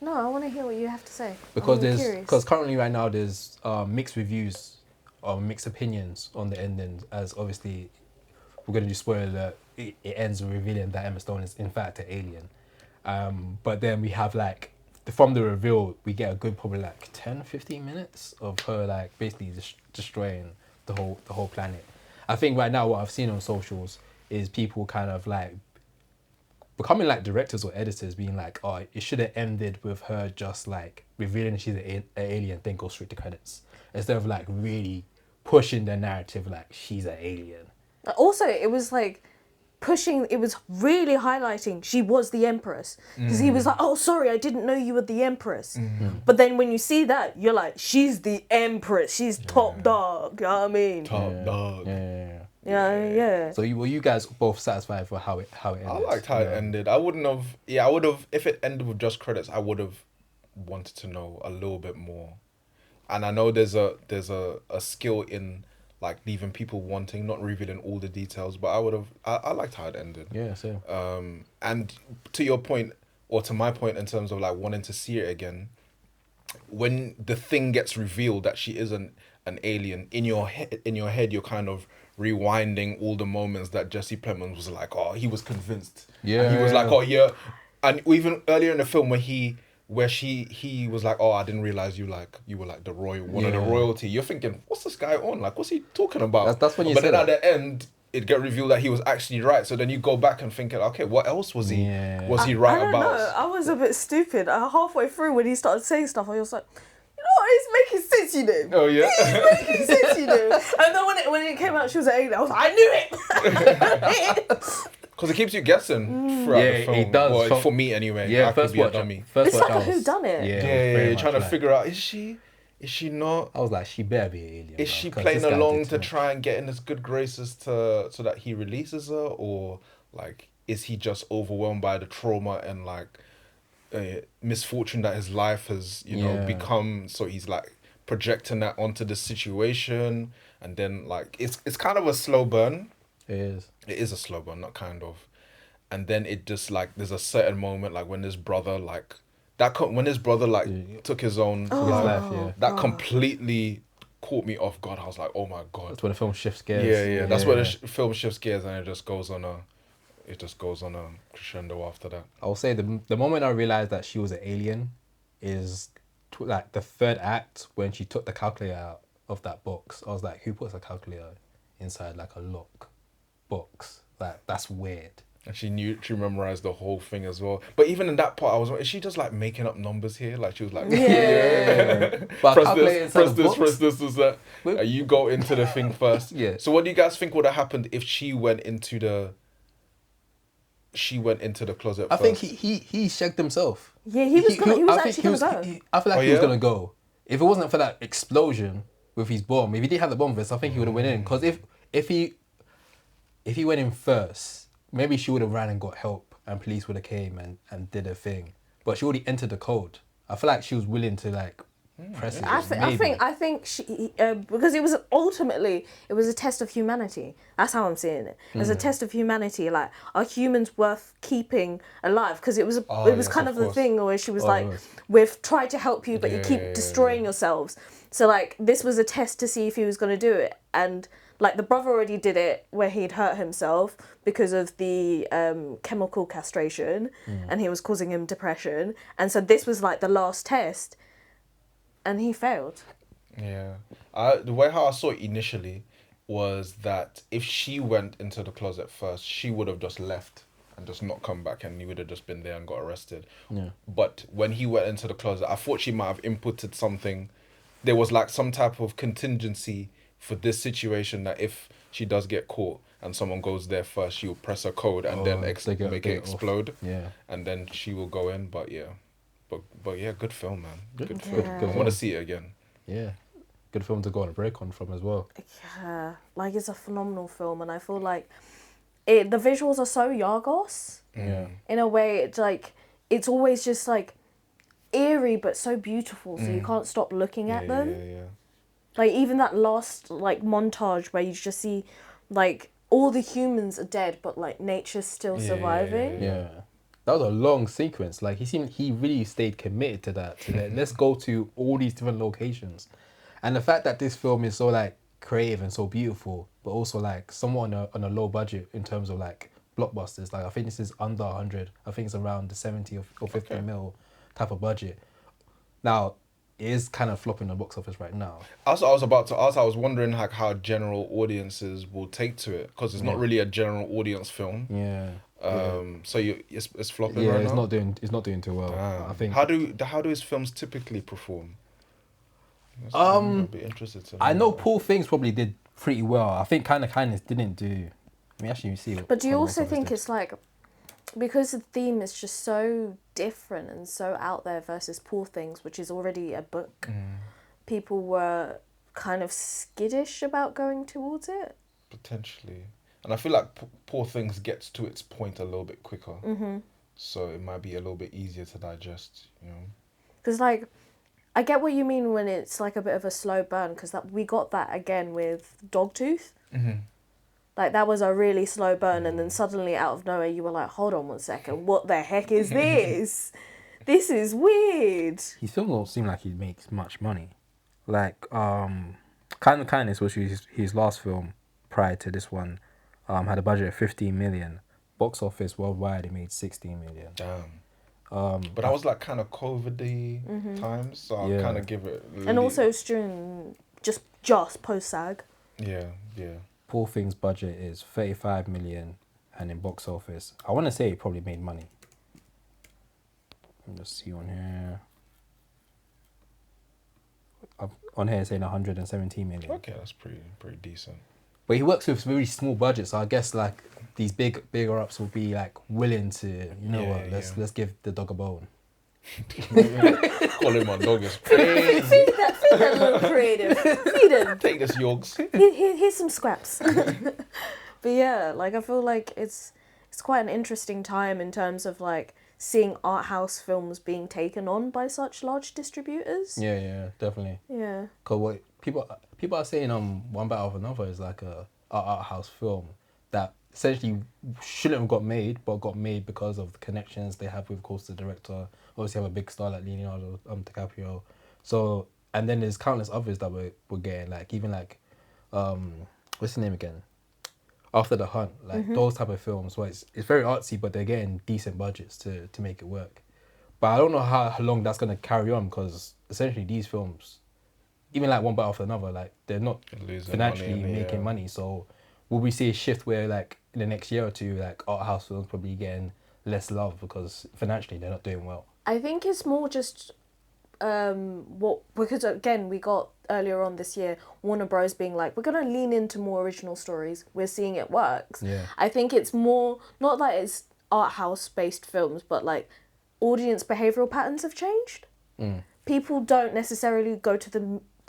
No, I want to hear what you have to say. Because currently right now there's mixed reviews or mixed opinions on the ending, as obviously we're going to do spoiler alert, it ends with revealing that Emma Stone is in fact an alien. But then we have like, from the reveal, we get a good probably like 10, 15 minutes of her like basically destroying the whole planet. I think right now what I've seen on socials is people kind of like becoming like directors or editors being like, oh, it should have ended with her just like revealing she's an alien, then go straight to credits, instead of like really pushing the narrative like she's an alien. Also, it was like pushing, it was really highlighting she was the Empress. Because he was like, oh, sorry, I didn't know you were the Empress. But then when you see that, you're like, she's the Empress. She's top dog. You know what I mean? Top dog. Yeah. So were you guys both satisfied for how it ended? I liked how it ended. I would have, if it ended with just credits, I would have wanted to know a little bit more. And I know there's a skill in like leaving people wanting, not revealing all the details, but I liked how it ended. Yeah, same. And to your point, or to my point in terms of like wanting to see it again, when the thing gets revealed that she isn't an alien, in your head you're kind of rewinding all the moments that Jesse Plemons was like, oh, he was convinced. Yeah. And he was like, oh yeah. And even earlier in the film where he was like, oh, I didn't realize you were like the one of the royalty. You're thinking, what's this guy on? Like, what's he talking about? That's when you But said then at the end, it get revealed that he was actually right. So then you go back and thinking, okay, what else was he right I don't about? know. I was a bit stupid. Halfway through when he started saying stuff, I was like, you know what? It's making sense, you know. Oh yeah. It's making sense, you know. And then when it came out, she was an alien. I was like, I knew it. Because it keeps you guessing throughout the film. it does. Well, for me anyway. Yeah, I first could be a watch. dummy. It's like a whodunit. Yeah, you're trying to figure out, is she not? I was like, she better be an alien. Is she playing along to try and get in his good graces so that he releases her, or like is he just overwhelmed by the trauma and like misfortune that his life has become? So he's like projecting that onto the situation, and then like it's kind of a slow burn. It is a slow burn, not kind of. And then it just like there's a certain moment like when his brother took his own life, that completely caught me off guard. I was like, oh my god. That's when the film shifts gears. Yeah. That's where the film shifts gears, and it just goes on a crescendo after that. I'll say the moment I realized that she was an alien is like the third act, when she took the calculator out of that box. I was like, who puts a calculator inside like a lock box? Like, that's weird. And she memorized the whole thing as well. But even in that part, is she just like making up numbers here? Like she was like, But press this, that. You go into the thing first. Yeah. So what do you guys think would have happened if she went into the she went into the closet I first. think he shagged himself. Yeah, he was I think actually gonna go. I feel like Oh, he was yeah? gonna go. If it wasn't for that explosion with his bomb, if he didn't have the bomb vest, I think he would have went in. Because if he went in first, maybe she would have ran and got help, and police would have came and did a thing. But she already entered the code. I feel like she was willing to like press it. I think she because it was ultimately it was a test of humanity. That's how I'm seeing it. It was a test of humanity. Like, are humans worth keeping alive? Because it was yes, kind of of the course. thing where she was Oh, like, yes. we've tried to help you, but you keep Yeah. destroying yourselves. So like this was a test to see if he was going to do it. And like the brother already did it where he'd hurt himself because of the chemical castration, and he was causing him depression. And so this was like the last test. And he failed. Yeah. The way how I saw it initially was that if she went into the closet first, she would have just left and just not come back, and he would have just been there and got arrested. Yeah. But when he went into the closet, I thought she might have inputted something. There was like some type of contingency for this situation that if she does get caught and someone goes there first, she'll press a code and then make they it get off. explode. Yeah. And then she will go in. But yeah. But yeah, good film, man. Good film. Yeah. Good I want film. to see it again. Yeah. Good film to go on a break on from as well. Yeah, like it's a phenomenal film, and I feel like the visuals are so Yargos. Yeah. In a way, it's like it's always just like eerie but so beautiful, so you can't stop looking at them. Yeah. Like even that last like montage where you just see like all the humans are dead, but like nature's still surviving. Yeah. That was a long sequence. Like he really stayed committed to that. Let's go to all these different locations. And the fact that this film is so like creative and so beautiful, but also like somewhat on a low budget in terms of like blockbusters. Like I think this is under 100. I think it's around the 70 or 50 mil type of budget. Now, it is kind of flopping the box office right now. Also, I was about to ask. I was wondering like how general audiences will take to it, because it's not really a general audience film. Yeah. So it's flopping Yeah, right it's now. not doing too well. Damn. I think. How do his films typically perform? I'd be interested to know. I know Poor Things probably did pretty well. I think Kind of Kindness didn't do. Let me actually see. But do you what the also box office think did. it's like because the theme is just so different and so out there versus Poor Things, which is already a book, people were kind of skittish about going towards it? Potentially, and I feel like Poor Things gets to its point a little bit quicker. So it might be a little bit easier to digest. You know. Because like I get what you mean when it's like a bit of a slow burn, because that we got that again with Dogtooth. Like that was a really slow burn, and then suddenly out of nowhere you were like, hold on one second, what the heck is this? This is weird. His film don't seem like he makes much money. Like Kind of Kindness, which is his last film prior to this one, had a budget of 15 million. Box office worldwide, it made 16 million. Damn. But I was like kind of COVID-y times, so I'll kind of give it. And also it's during just post SAG. Yeah. Poor Things budget is 35 million, and in box office, I want to say it probably made money. Let me just see on here. On here it's saying 117 million. Okay, that's pretty decent. But he works with very small budgets, so I guess like these bigger ups will be like willing to, let's give the dog a bone. Calling my dog is crazy. Feed that little creative. Feed him. Take this, yogs. Here's some scraps. But yeah, like I feel like it's quite an interesting time in terms of like seeing art house films being taken on by such large distributors. Yeah, definitely. Yeah. Cause what people are saying One Battle of Another is like a art house film that essentially shouldn't have got made, but got made because of the connections they have with, of course, the director. Obviously, have a big star like Leonardo DiCaprio. So, and then there's countless others that we're getting, like even like, what's his name again? After the Hunt, like those type of films where it's very artsy, but they're getting decent budgets to make it work. But I don't know how long that's gonna carry on, because essentially these films, even like One Battle After Another, like they're not Losing financially money, making yeah. money. So will we see a shift where like in the next year or two, like art house films probably getting less love because financially they're not doing well? I think it's more just because again we got earlier on this year Warner Bros being like, we're gonna lean into more original stories. We're seeing it works. Yeah. I think it's more not that it's art house based films, but like audience behavioral patterns have changed. People don't necessarily go to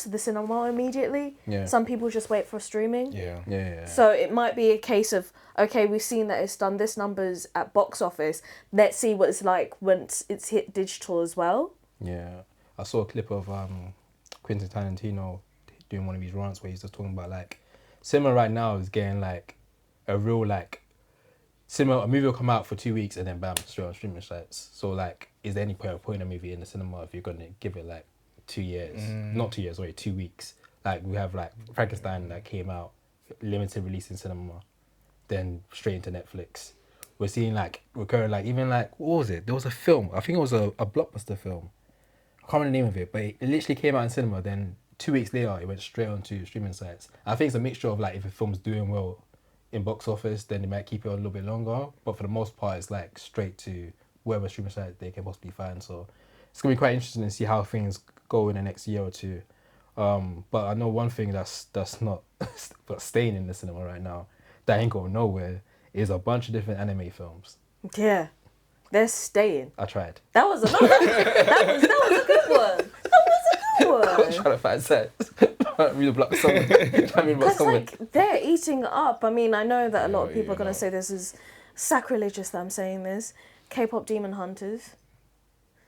the cinema immediately. Yeah. Some people just wait for streaming. Yeah. So it might be a case of, okay, we've seen that it's done this numbers at box office. Let's see what it's like when it's hit digital as well. Yeah. I saw a clip of Quentin Tarantino doing one of his rants where he's just talking about like cinema right now is getting like a real like cinema. A movie will come out for 2 weeks and then bam, straight on streaming sites. So like, is there any point of putting a movie in the cinema if you're gonna give it like 2 years? Not 2 years, sorry, 2 weeks. Like we have like Frankenstein that came out limited release in cinema, then straight into Netflix. We're seeing like recurring like even like what was it? There was a film. I think it was a blockbuster film. I can't remember the name of it, but it literally came out in cinema. Then 2 weeks later, it went straight onto streaming sites. I think it's a mixture of like if a film's doing well in box office, then they might keep it a little bit longer. But for the most part, it's like straight to wherever streaming site they can possibly find. So it's gonna be quite interesting to see how things go in the next year or two. But I know one thing that's not but staying in the cinema right now that ain't going nowhere is a bunch of different anime films. Yeah, they're staying. I tried. That was another. that was a good one. That was a good one. I was trying to find sets. Read a block someone. Because like they're eating up. I mean, I know that a lot of people are gonna say this is sacrilegious that I'm saying this. K-pop Demon Hunters.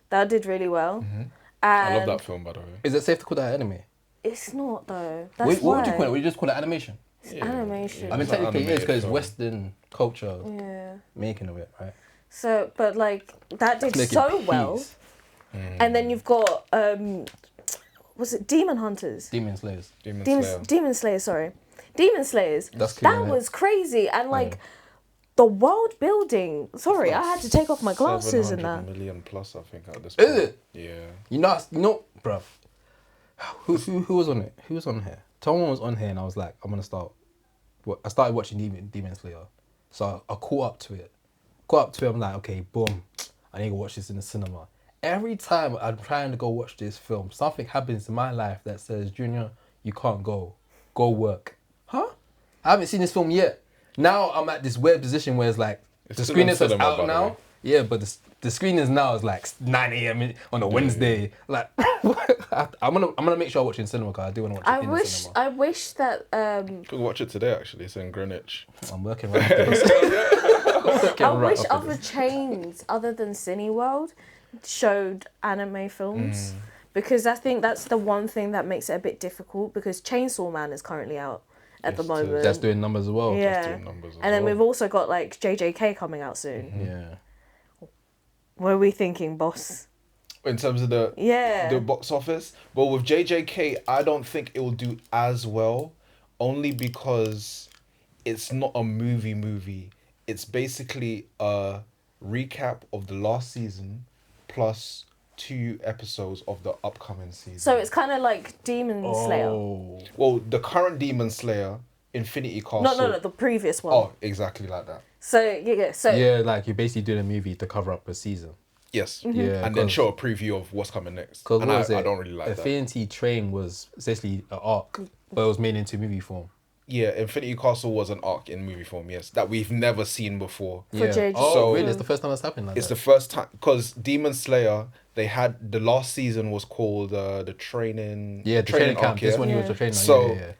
That did really well. And I love that film, by the way. Is it safe to call that anime? It's not though. What would you call it? Would you just call it animation? It's animation. I mean, It's not technically it is because it's animated, Western culture Yeah. making of it, right? So, but like that did Making so well. peace. And then you've got was it Demon Hunters? Demon Slayers. Demon Slayers, sorry. Demon Slayers. That's cool, that innit? was crazy. And like the world building. Sorry, I had to take off my glasses and 700 that. million plus, I think, at this point. Is it? Yeah. You know, bruv. Who was on it? Who was on here? Someone was on here, and I was like, I'm gonna start. I started watching Demon Slayer, so I caught up to it. I'm like, okay, boom, I need to watch this in the cinema. Every time I'm trying to go watch this film, something happens in my life that says, Junior, you can't go. Go work. Huh? I haven't seen this film yet. Now I'm at this weird position where it's like, It's the still screening in is cinema, by out the now. way. Yeah, but the screening now is like 9 a.m. on a Wednesday. Like, I'm gonna make sure I watch it in cinema because I do want to watch it in the cinema. I wish that Could watch it today, actually. It's in Greenwich. I'm working right after this. I wish other chains other than Cineworld showed anime films because I think that's the one thing that makes it a bit difficult because Chainsaw Man is currently out at the Yes, moment. That's doing numbers as well. Yeah. doing numbers as And then well. we've also got like JJK coming out soon. Yeah. What are we thinking, boss? In terms of the box office. But with JJK, I don't think it will do as well, only because it's not a movie. It's basically a recap of the last season plus 2 episodes of the upcoming season. So it's kind of like Demon Slayer. Oh. Well, the current Demon Slayer, Infinity Castle. No, the previous one. Oh, exactly like that. So yeah, so Yeah, like you're basically doing a movie to cover up a season. Yes. Mm-hmm. Yeah. And then show a preview of what's coming next. Because And I don't really like that. Infinity Train was essentially an arc, but it was made into movie form. Yeah, Infinity Castle was an arc in movie form, yes, that we've never seen before. For Yeah. JJ. Oh, So- really? It's the first time that's happened like It's that. the first time, because Demon Slayer, they had, the last season was called the training... Yeah, the training camp. arc, This yeah? one you was Yeah. the trainer. So- yeah.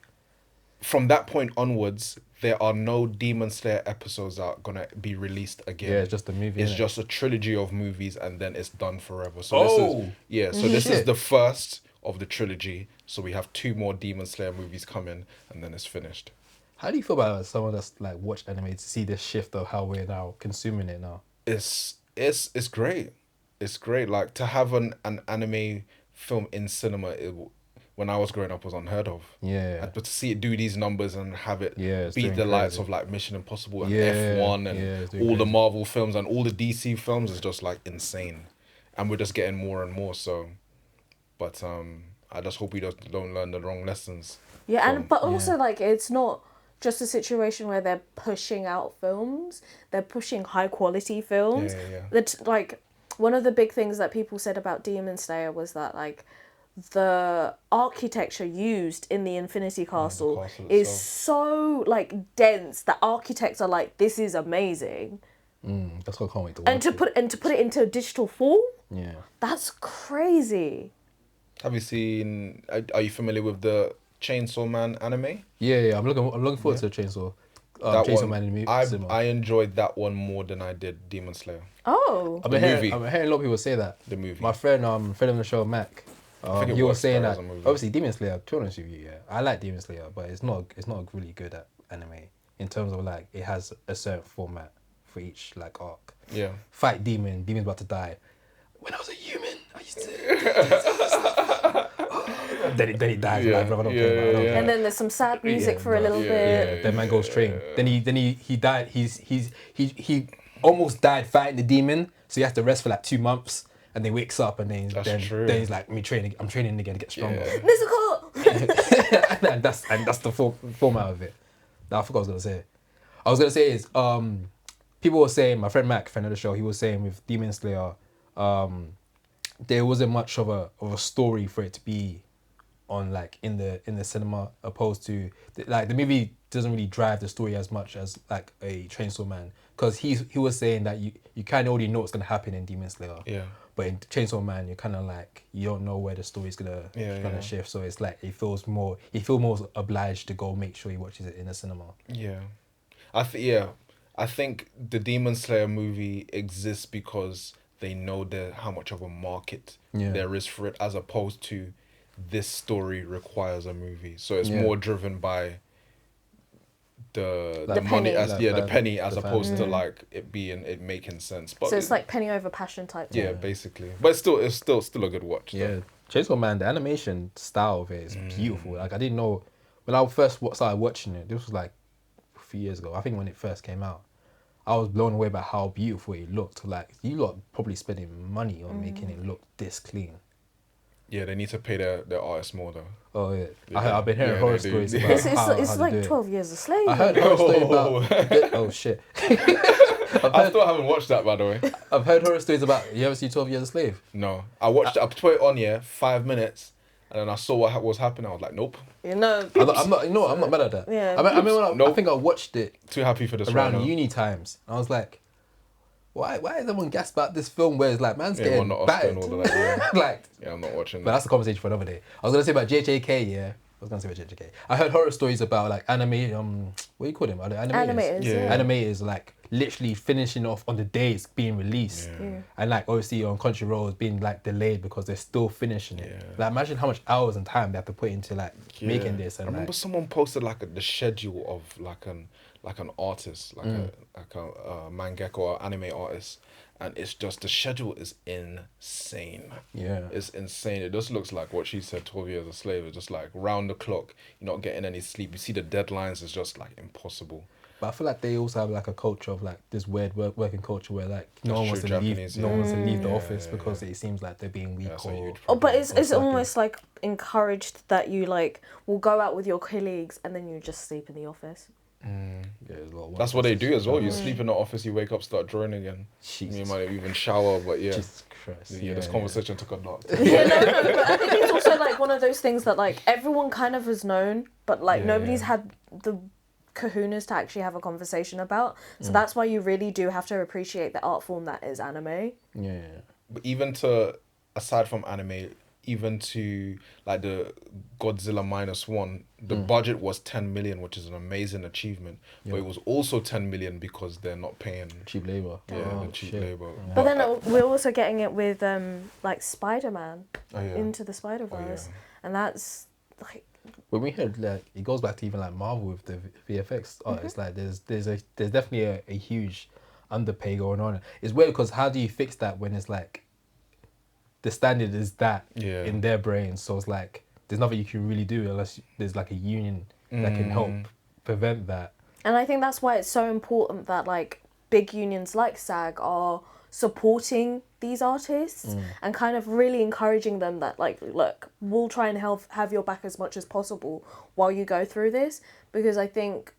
From that point onwards, there are no Demon Slayer episodes that are going to be released again. Yeah, it's just a movie. It's innit? just a trilogy of movies and then it's done forever. So Oh! this is Shit. the first of the trilogy. So we have 2 more Demon Slayer movies coming and then it's finished. How do you feel about someone that's like watched anime to see this shift of how we're now consuming it now? It's great. It's great. Like to have an anime film in cinema, when I was growing up, was unheard of. Yeah. But to see it do these numbers and have it Yeah, it's beat doing the likes crazy. of like Mission Impossible and Yeah, F1 yeah, and it's doing all the crazy. Marvel films and all the DC films is just like insane, and we're just getting more and more. So, but I just hope we don't learn the wrong lessons. Yeah, and from- but also like it's not just a situation where they're pushing out films; they're pushing high quality films. Yeah. That like one of the big things that people said about Demon Slayer was that like the architecture used in the Infinity Castle castle is itself. so like dense. The architects are like, this is amazing. That's what I can't wait to watch. And to put it into a digital form, Yeah. that's crazy. Have you seen? Are you familiar with the Chainsaw Man anime? Yeah. I'm looking forward to the Chainsaw. That Chainsaw one, Man in the movie. I enjoyed that one more than I did Demon Slayer. Oh. I've The been movie. hearing a lot of people say that. The movie. My friend on the show, Mac, think it he was works saying better that as a movie. obviously Demon Slayer. To be honest with you, yeah, I like Demon Slayer, but it's not really good at anime in terms of like it has a certain format for each like arc. Yeah. Fight demon's about to die. When I was a human, I used to. then he dies. Yeah, Like, bro, I don't yeah, care. I don't yeah. care. And then there's some sad music Yeah, for a little yeah, bit. Yeah, then man goes train. Then he died. He almost died fighting the demon, so he has to rest for like 2 months, and then wakes up, and then then he's like, I'm training again to get stronger. Yeah. Musical. and that's the format of it. Now, I forgot what I was gonna say. I was gonna say is people were saying, my friend Mac, friend of the show, he was saying with Demon Slayer, there wasn't much of a story for it to be on like in the cinema, opposed to like the movie doesn't really drive the story as much as like a Chainsaw Man, because he was saying that you kind of already know what's gonna happen in Demon Slayer. Yeah. But in Chainsaw Man, you're kind of like, you don't know where the story's gonna shift, so it's like he feels more obliged to go make sure he watches it in the cinema. Yeah. I think the Demon Slayer movie exists because they know how much of a market there is for it, as opposed to this story requires a movie. So it's more driven by the money penny. the penny as opposed fan. to like it making sense. But So it's like penny over passion type thing. yeah, basically. But it's still a good watch. Yeah, Though. Chainsaw Man, the animation style of it is beautiful. Like I didn't know when I first started watching it. This was like a few years ago. I think when it first came out, I was blown away by how beautiful it looked. Like you lot probably spending money on making it look this clean. Yeah, they need to pay their artists more though. Oh yeah, Yeah, I've been hearing yeah, horror they do. stories about It's how like they do it. 12 Years a Slave. I heard horror stories about. Oh shit! I still haven't watched that, by the way. I've heard horror stories about. You ever see 12 Years a Slave? No, I watched. I put it on 5 minutes, and then I saw what was happening. I was like, nope. You know. I'm not. You know what? I'm not mad at that. Yeah. I mean, I Nope. think I watched it Too happy for this around right now. uni times. And I was like, why is everyone gassed about this film where it's like man's Yeah, getting won the Oscar and battered? all of that. Yeah, Like, yeah, I'm not watching but that. that's a conversation for another day. I was gonna say about JJK. Yeah, I was gonna say about JJK. I heard horror stories about like anime. What do you call them? Are they animators? Animators, Yeah. Animators like literally finishing off on the day it's being released, Yeah. and like obviously on Crunchyroll it's being like delayed because they're still finishing it. Yeah. Like imagine how much hours and time they have to put into like making this. I And remember like, someone posted like the schedule of like an artist, like a mangaka or anime artist, and it's just the schedule is insane. yeah. It's insane. It just looks like what she said, 12 Years a Slave. It's just like round the clock. You're not getting any sleep. You see the deadlines. It's just like impossible. But I feel like they also have like a culture of like this weird working culture where like no That's one wants true, to Japanese, leave, no one wants to leave the Yeah, office yeah, because it seems like they're being weak That's a or. huge Oh, but it's slacking. almost like encouraged that you like will go out with your colleagues and then you just sleep in the office. Yeah, there's a lot of That's what they do as well. You Mm. sleep in the office, you wake up, start drawing again. Jesus. You might even shower, but yeah. Jesus Christ. Yeah, this conversation took a lot. Yeah, no, but I think it's also like one of those things that like everyone kind of has known, but like Yeah, nobody's yeah. had the kahunas to actually have a conversation about. So that's why you really do have to appreciate the art form that is anime. Yeah. But aside from anime, even to like the Godzilla -1, the budget was 10 million, which is an amazing achievement. But it was also 10 million because they're not paying. Cheap labor. Yeah, Oh, the cheap shit. labor. But then we're also getting it with like Spider-Man Oh, yeah. Into the Spider-Verse, and that's like When we heard like it goes back to even like Marvel with the VFX artists, like there's definitely a huge underpay going on. It's weird because how do you fix that when it's like the standard is that in their brains, so it's like there's nothing you can really do unless there's like a union that can help prevent that. And I think that's why it's so important that like big unions like SAG are supporting these artists and kind of really encouraging them that like, look, we'll try and have your back as much as possible while you go through this, because I think,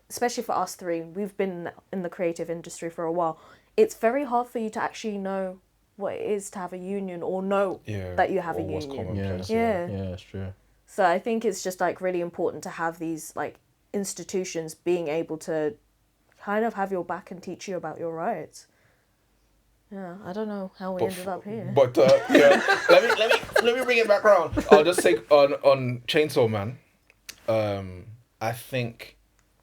especially for us three, we've been in the creative industry for a while. It's very hard for you to actually know what it is to have a union or know that you have a what's union. commonplace, Yeah. Yeah, that's true. So I think it's just like really important to have these like institutions being able to kind of have your back and teach you about your rights. Yeah, I don't know how we ended up here. But yeah, let me bring it back around. I'll just say on Chainsaw Man. I think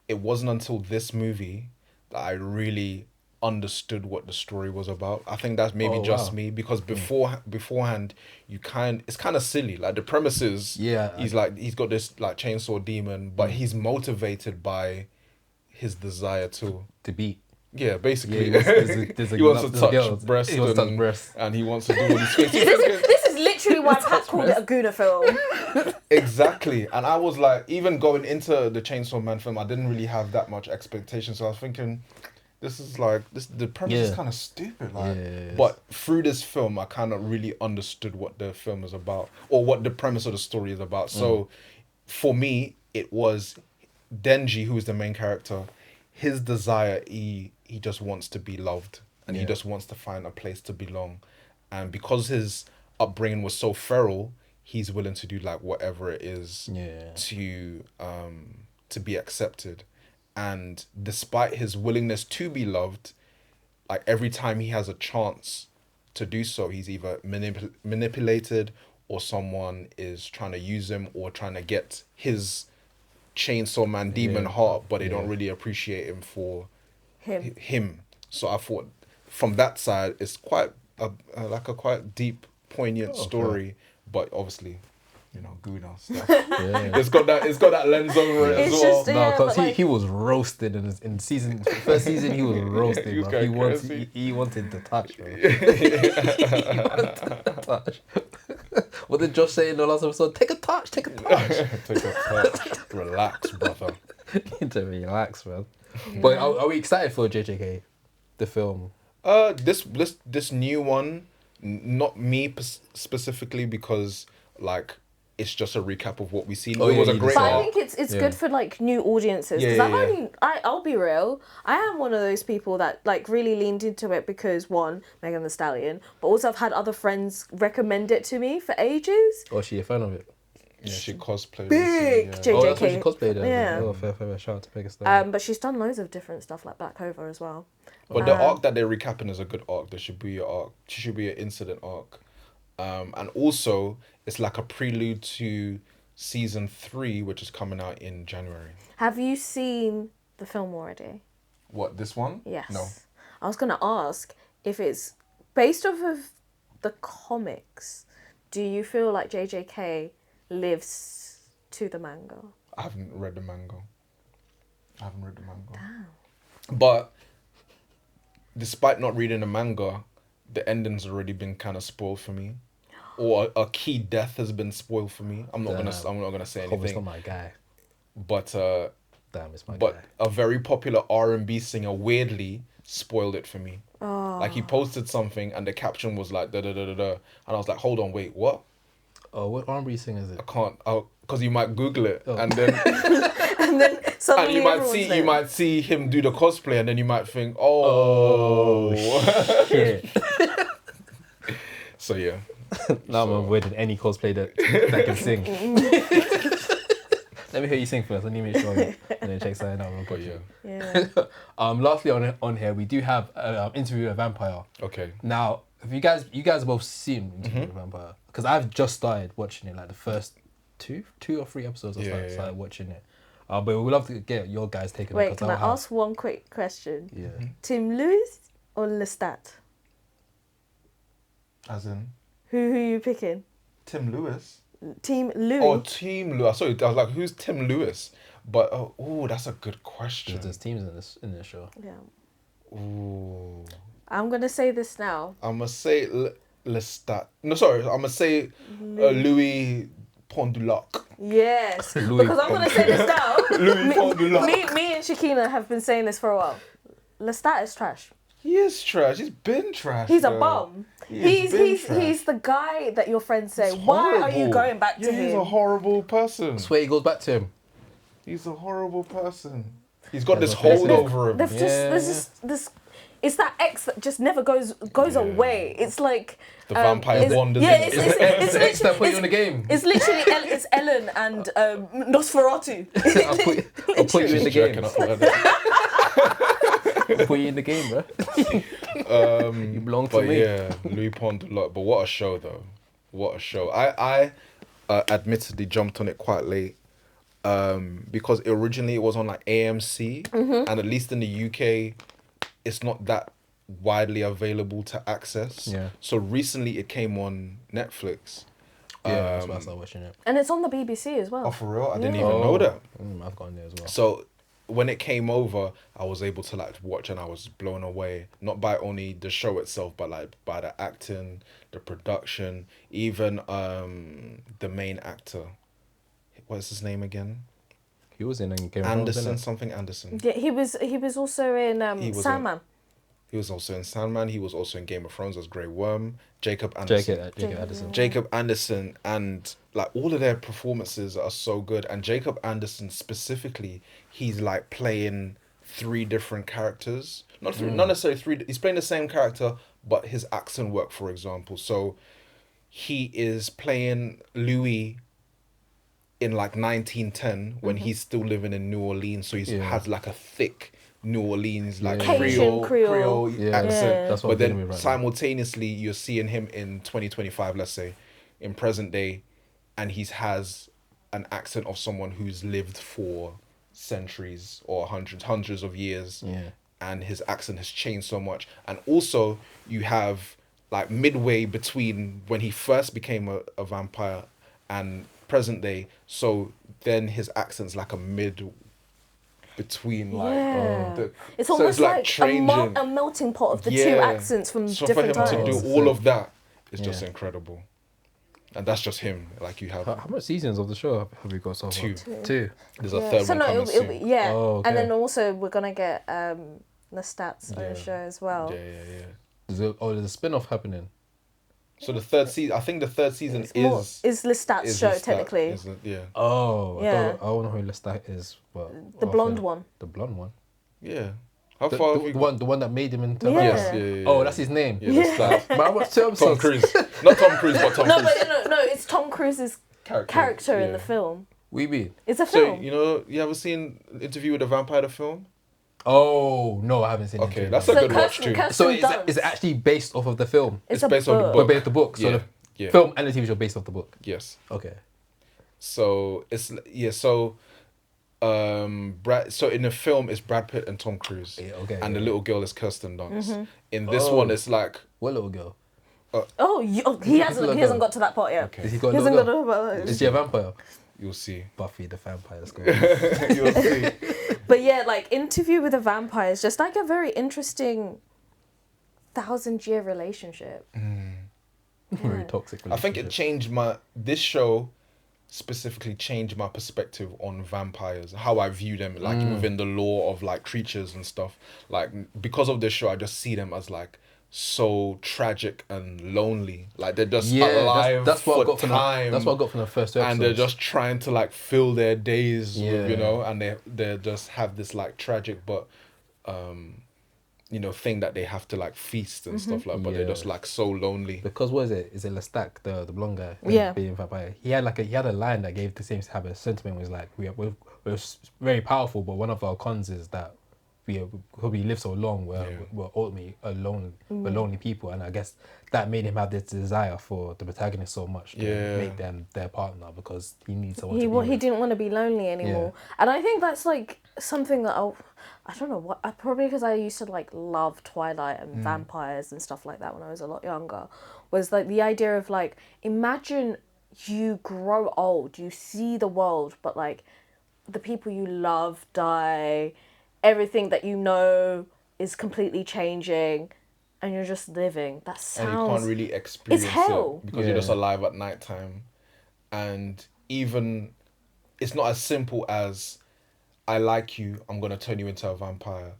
it wasn't until this movie that I really understood what the story was about. I think that's maybe just me, because beforehand it's kind of silly. Like the premise is he's got this like chainsaw demon, but he's motivated by his desire to beat. Yeah, basically. He wants to touch breast and he wants to do all these things. This is literally why Pat called it a Guna film. Exactly. And I was like, even going into the Chainsaw Man film, I didn't really have that much expectation. So I was thinking, the premise is kind of stupid. But through this film, I kind of really understood what the film is about, or what the premise of the story is about. So for me, it was Denji, who is the main character. His desire, he just wants to be loved, and he just wants to find a place to belong. And because his upbringing was so feral, he's willing to do like whatever it is to be accepted. And despite his willingness to be loved, like every time he has a chance to do so, he's either manipulated, or someone is trying to use him or trying to get his Chainsaw Man demon heart, but they don't really appreciate him for him. So I thought from that side, it's quite a quite deep, poignant story, but obviously, Guna stuff. It's got that lens over it as well. Because he was roasted in first season. He was roasted. He wanted to touch, bro. He wanted to touch. What did Josh say in the last episode? Take a touch. Take a touch. Relax, brother. You need to relax, man. But are we excited for JJK, the film? This new one, not me specifically, because like it's just a recap of what we've seen. It was a great. But I think it's good for like new audiences, because I'll be real. I am one of those people that like really leaned into it because one, Megan Thee Stallion, but also I've had other friends recommend it to me for ages. Oh, she a fan of it? Yeah, she cosplayed. Big JJK. Oh, that's what she cosplayed. Yeah. Oh, fair. Shout out to Megan Thee Stallion. But she's done loads of different stuff like Black Clover as well. But the arc that they're recapping is a good arc. There should be an arc. She should be an incident arc. And also it's like a prelude to season 3, which is coming out in January. Have you seen the film already? What, this one? Yes. No. I was gonna ask if it's based off of the comics. Do you feel like JJK lives to the manga? I haven't read the manga. Damn. But despite not reading the manga, the ending's already been kind of spoiled for me, or a key death has been spoiled for me. I'm not gonna say anything. It's not my guy. But damn, it's my guy. But a very popular R&B singer weirdly spoiled it for me. Oh. Like he posted something and the caption was like da da da da da, and I was like, hold on, wait, what? Oh, what R&B singer is it? I can't. Because you might Google it and then and then suddenly you might see him do the cosplay, and then you might think, oh shit. So yeah. Now I'm avoiding any cosplay that can sing. Let me hear you sing first. Let me make sure and then check something out. But yeah. Lastly on here, we do have an interview with a vampire. Okay. Now, if you guys have both seen Interview with a Vampire, because I've just started watching it, like the first two or three episodes. I started watching it. But we'd love to get your guys' take on it. Wait, can I ask one quick question? Yeah. Team Louis or Lestat? As in? Who you picking? Tim Lewis. Team Louis. Oh, Team Lewis. Sorry, I was like, who's Tim Lewis? But that's a good question. There's teams in this show. Yeah. Ooh. I'm gonna say this now. I'm gonna say Lestat. No, sorry. I'm gonna say Louis Pondulac. Yes, because I'm gonna say this now. Louis Pondulac. Me and Shakina have been saying this for a while. Lestat is trash. He is trash. He's been trash. He's a bum. He's the guy that your friends say, why are you going back to him? He's a horrible person. I swear he goes back to him. He's a horrible person. He's got this hold over him. This. It's that X that just never goes away. It's like the vampire bond. It's X that put you in the game. It's literally it's Ellen and Nosferatu. I'll put you in the game. Put you in the game, bro. You belong to But me. yeah, Louis Pond a lot. But what a show though! What a show! I admittedly jumped on it quite late. Because originally it was on like AMC, and at least in the UK, it's not that widely available to access. Yeah. So recently it came on Netflix. Yeah, that's why I started watching it. And it's on the BBC as well. Oh, for real? I didn't Yeah. even know that. I've gone there as well. So when it came over, I was able to like watch and I was blown away. Not by only the show itself, but like by the acting, the production, even the main actor. What's his name again? He was in Game of Thrones, Anderson, wasn't something Anderson. Yeah, he was also in He was Sandman. He was also in Sandman. He was also in Game of Thrones as Grey Worm. Jacob Anderson. Jacob Addison. Jacob Anderson, and like all of their performances are so good. And Jacob Anderson specifically, he's like playing 3 different characters. Not necessarily 3. He's playing the same character, but his accent work, for example. So he is playing Louis in like 1910 when he's still living in New Orleans. So he has like a thick New Orleans like Cajun Creole. accent. Yeah. That's what But I'm dealing then with right now. simultaneously you're seeing him in 2025, let's say, in present day, and he has an accent of someone who's lived for centuries or hundreds of years. Yeah. And his accent has changed so much. And also you have like midway between when he first became a vampire and present day, so then his accent's like a mid between like Yeah. It's almost like like changing. a melting pot of the two Yeah. accents from So different for him times. to do all of that is just Yeah. incredible, and that's just him. Like you have How much seasons of the show have we got so far? 2. Two. There's a third So one no, coming it'll soon. be, yeah. Oh, okay. And then also we're gonna get the stats on Yeah. the show as well. Yeah. There's a spin-off happening. So the third season, I think the third season It's more, is Lestat's is show Lestat, technically. yeah. Oh, Yeah. I don't know who Lestat is. But The blonde one. The blonde one. Yeah. How The, far the, have you the one that made him into Yeah. Yes, yeah. Oh, that's his name. Yeah, Lestat. Man, I watched two Tom episodes. Cruise. Not Tom Cruise, but Tom No, Cruise. but no, it's Tom Cruise's character in yeah. the film. We be. It's a So, film. you know, you ever seen Interview with the Vampire, the film? Oh no, I haven't seen it. Okay, that's a So good watch too. Kirsten So is Dunst. it actually based off of the film? It's It's based on the book. book. But based the book. So Yeah, the yeah. film and the TV show based off the book. Yes. Okay. So it's Brad. So in the film, it's Brad Pitt and Tom Cruise. Yeah, okay, And the yeah. little girl is Kirsten Dunst. Mm-hmm. In this Oh. one, it's like What little girl? He hasn't got to that part yet. Okay. Is he got He a hasn't little got girl? to that. Is she a vampire? you'll see. Buffy the Vampire. Let's go. You'll see. But yeah, like Interview with a Vampire is just like a very interesting 1,000-year relationship. Very toxic. I think it changed this show specifically changed my perspective on vampires, how I view them, like within the lore of like creatures and stuff. Like because of this show, I just see them as like so tragic and lonely. Like they're just alive that's what I for got from time. that's what I got from the first two and episodes. they're just trying to like fill their days with, you Yeah. know, and they just have this like tragic but you know thing that they have to like feast and stuff like, but they're Yeah. just like so lonely. Because what is it? Is it Lestat, the blonde guy? Yeah. Being vampire. He had a line that gave the same type of sentiment. Was like we're very powerful, but one of our cons is that we live so long. We're ultimately alone. We're lonely people, and I guess that made him have this desire for the protagonist so much to make them their partner because he needs someone. to be He with. didn't want to be lonely anymore. And I think that's like something that I don't know what, probably because I used to like love Twilight and vampires and stuff like that when I was a lot younger, was like the idea of like, imagine you grow old, you see the world, but like the people you love die, everything that you know is completely changing, and you're just living. That sounds... And you can't really experience hell. it because you're just alive at nighttime. And even it's not as simple as I like you, I'm gonna turn you into a vampire.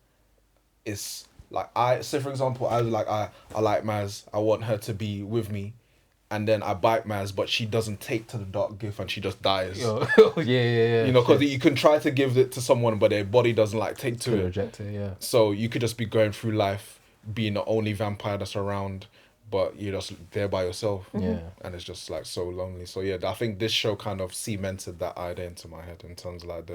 It's like for example, I like Maz, I want her to be with me, and then I bite Maz, but she doesn't take to the dark gift and she just dies. yeah. You know, because you can try to give it to someone, but their body doesn't like take to To it. reject it, yeah. So you could just be going through life being the only vampire that's around, but you're just there by yourself. Yeah. And it's just like so lonely. So yeah, I think this show kind of cemented that idea into my head in terms of like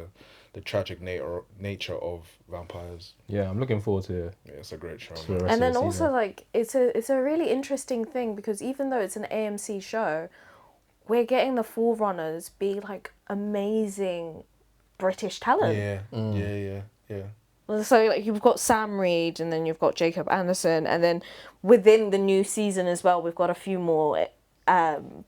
the tragic nature of vampires. Yeah, I'm looking forward to it. Yeah, it's a great show. To the Man. rest And of then the also season. like it's a really interesting thing because even though it's an AMC show, we're getting the forerunners be like amazing British talent. Yeah. So like you've got Sam Reed and then you've got Jacob Anderson and then within the new season as well we've got a few more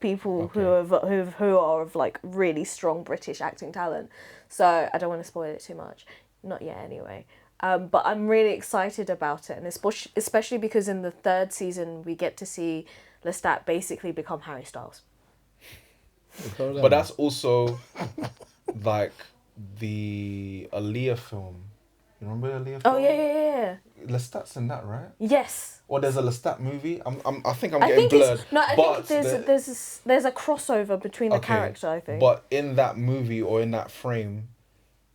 people who are of like really strong British acting talent. So I don't want to spoil it too much, not yet anyway. But I'm really excited about it, and especially because in the third season we get to see Lestat basically become Harry Styles. But that's also like the Aaliyah film. You remember the Aaliyah film? Oh yeah. Lestat's in that, right? Yes. Or there's a Lestat movie. I think I'm I getting think blurred. I think there's a crossover between the character. I think. But in that movie or in that frame,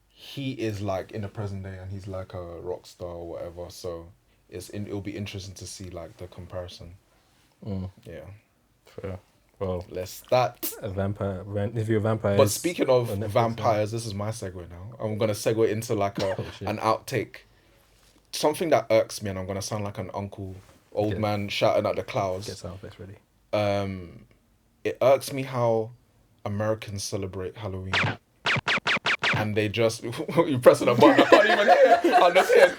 he is like in the present day and he's like a rock star or whatever. So it'll be interesting to see like the comparison. Yeah. Fair. Well, Lestat. a vampire. If you're a vampire. But speaking of on Netflix, vampires, this is my segue now. I'm gonna segue into like shit. an outtake. Something that irks me, and I'm gonna sound like an old man shouting at the clouds. Get sound effects ready. It irks me how Americans celebrate Halloween. And they just you pressing a button, I can't even hear. I'm just here.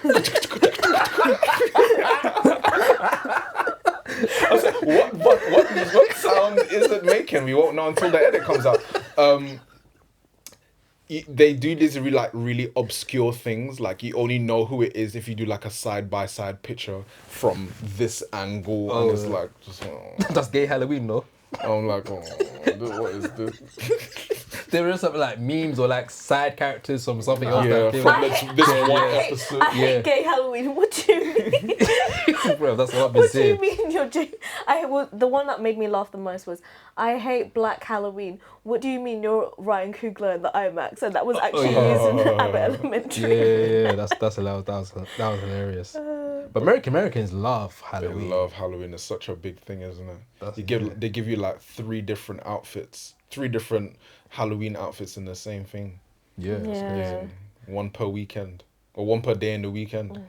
I was like, what sound is it making? We won't know until the edit comes out. They do these really obscure things. Like you only know who it is if you do like a side by side picture from this angle, and it's like just. That's gay Halloween, though. I'm like, what is this? There are some like memes or like side characters from something else. Yeah, that from this one episode. I hate gay Halloween. What do you mean? Bro, that's what I've been What do saying. you mean the one that made me laugh the most was, I hate Black Halloween. What do you mean you're Ryan Coogler in the IMAX? And that was actually used in Abbott Elementary. Yeah, that's hilarious. That was hilarious. But Americans love They Halloween. love Halloween. It's such a big thing, isn't it? They give you like 3 different outfits, 3 different Halloween outfits in the same thing. Yeah, it's Yeah. One per weekend or one per day in the weekend.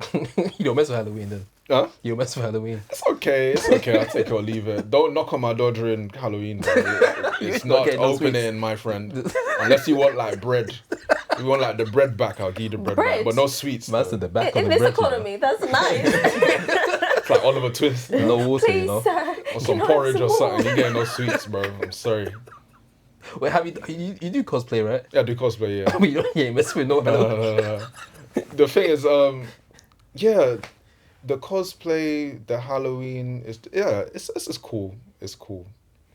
crazy. You don't mess with Halloween then. Huh? You don't mess with Halloween. It's okay. I'll take it or leave it. Don't knock on my door during Halloween. It's not not getting no opening, my friend. Unless you want like bread. If you want like the bread back, I'll give you the bread back. Bread? But no sweets. That's though. at the back In of the this bread. you know. economy, that's nice. It's like Oliver Twist. No water, you Please, know. sir. Or some Can I have porridge some or something. more? You get no sweets, bro. I'm sorry. Wait, you do cosplay, right? Yeah, I do cosplay, yeah. But you ain't mess with no Halloween. The thing is, yeah, the cosplay, the Halloween it's cool. It's cool.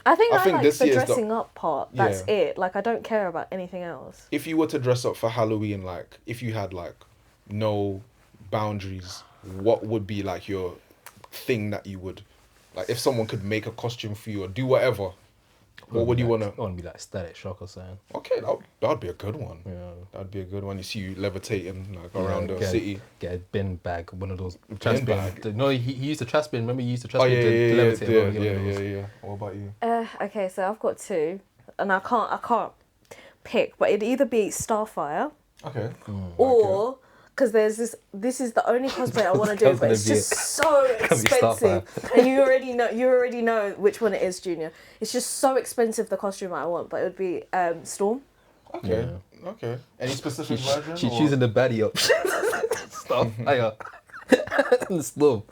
I think I think like this the year's the- dressing up part. That's Yeah. it. Like I don't care about anything else. If you were to dress up for Halloween, like if you had like no boundaries, what would be like your thing that you would like if someone could make a costume for you or do whatever? What would you want I to? want to be like Static Shock or something. Okay, that'd be a good one. Yeah. That'd be a good one. You see you levitating like around the get, city. Get a bin bag, one of those trash bin. bag? No, he used a trash bin. Remember, he used a trash Oh bin yeah, to yeah, levitate. yeah, Well, get one of those. yeah. What about you? Okay, so I've got 2, and I can't pick, but it'd either be Starfire Okay. or because this is the only cosplay I want to do, That's but gonna it's be just it. so Gonna be expensive, and you already know which one it is, Junior. It's just so expensive the costume I want, but it would be Storm. Okay. Okay. Any specific version? She's or- choosing the baddie up. Stop. Slow.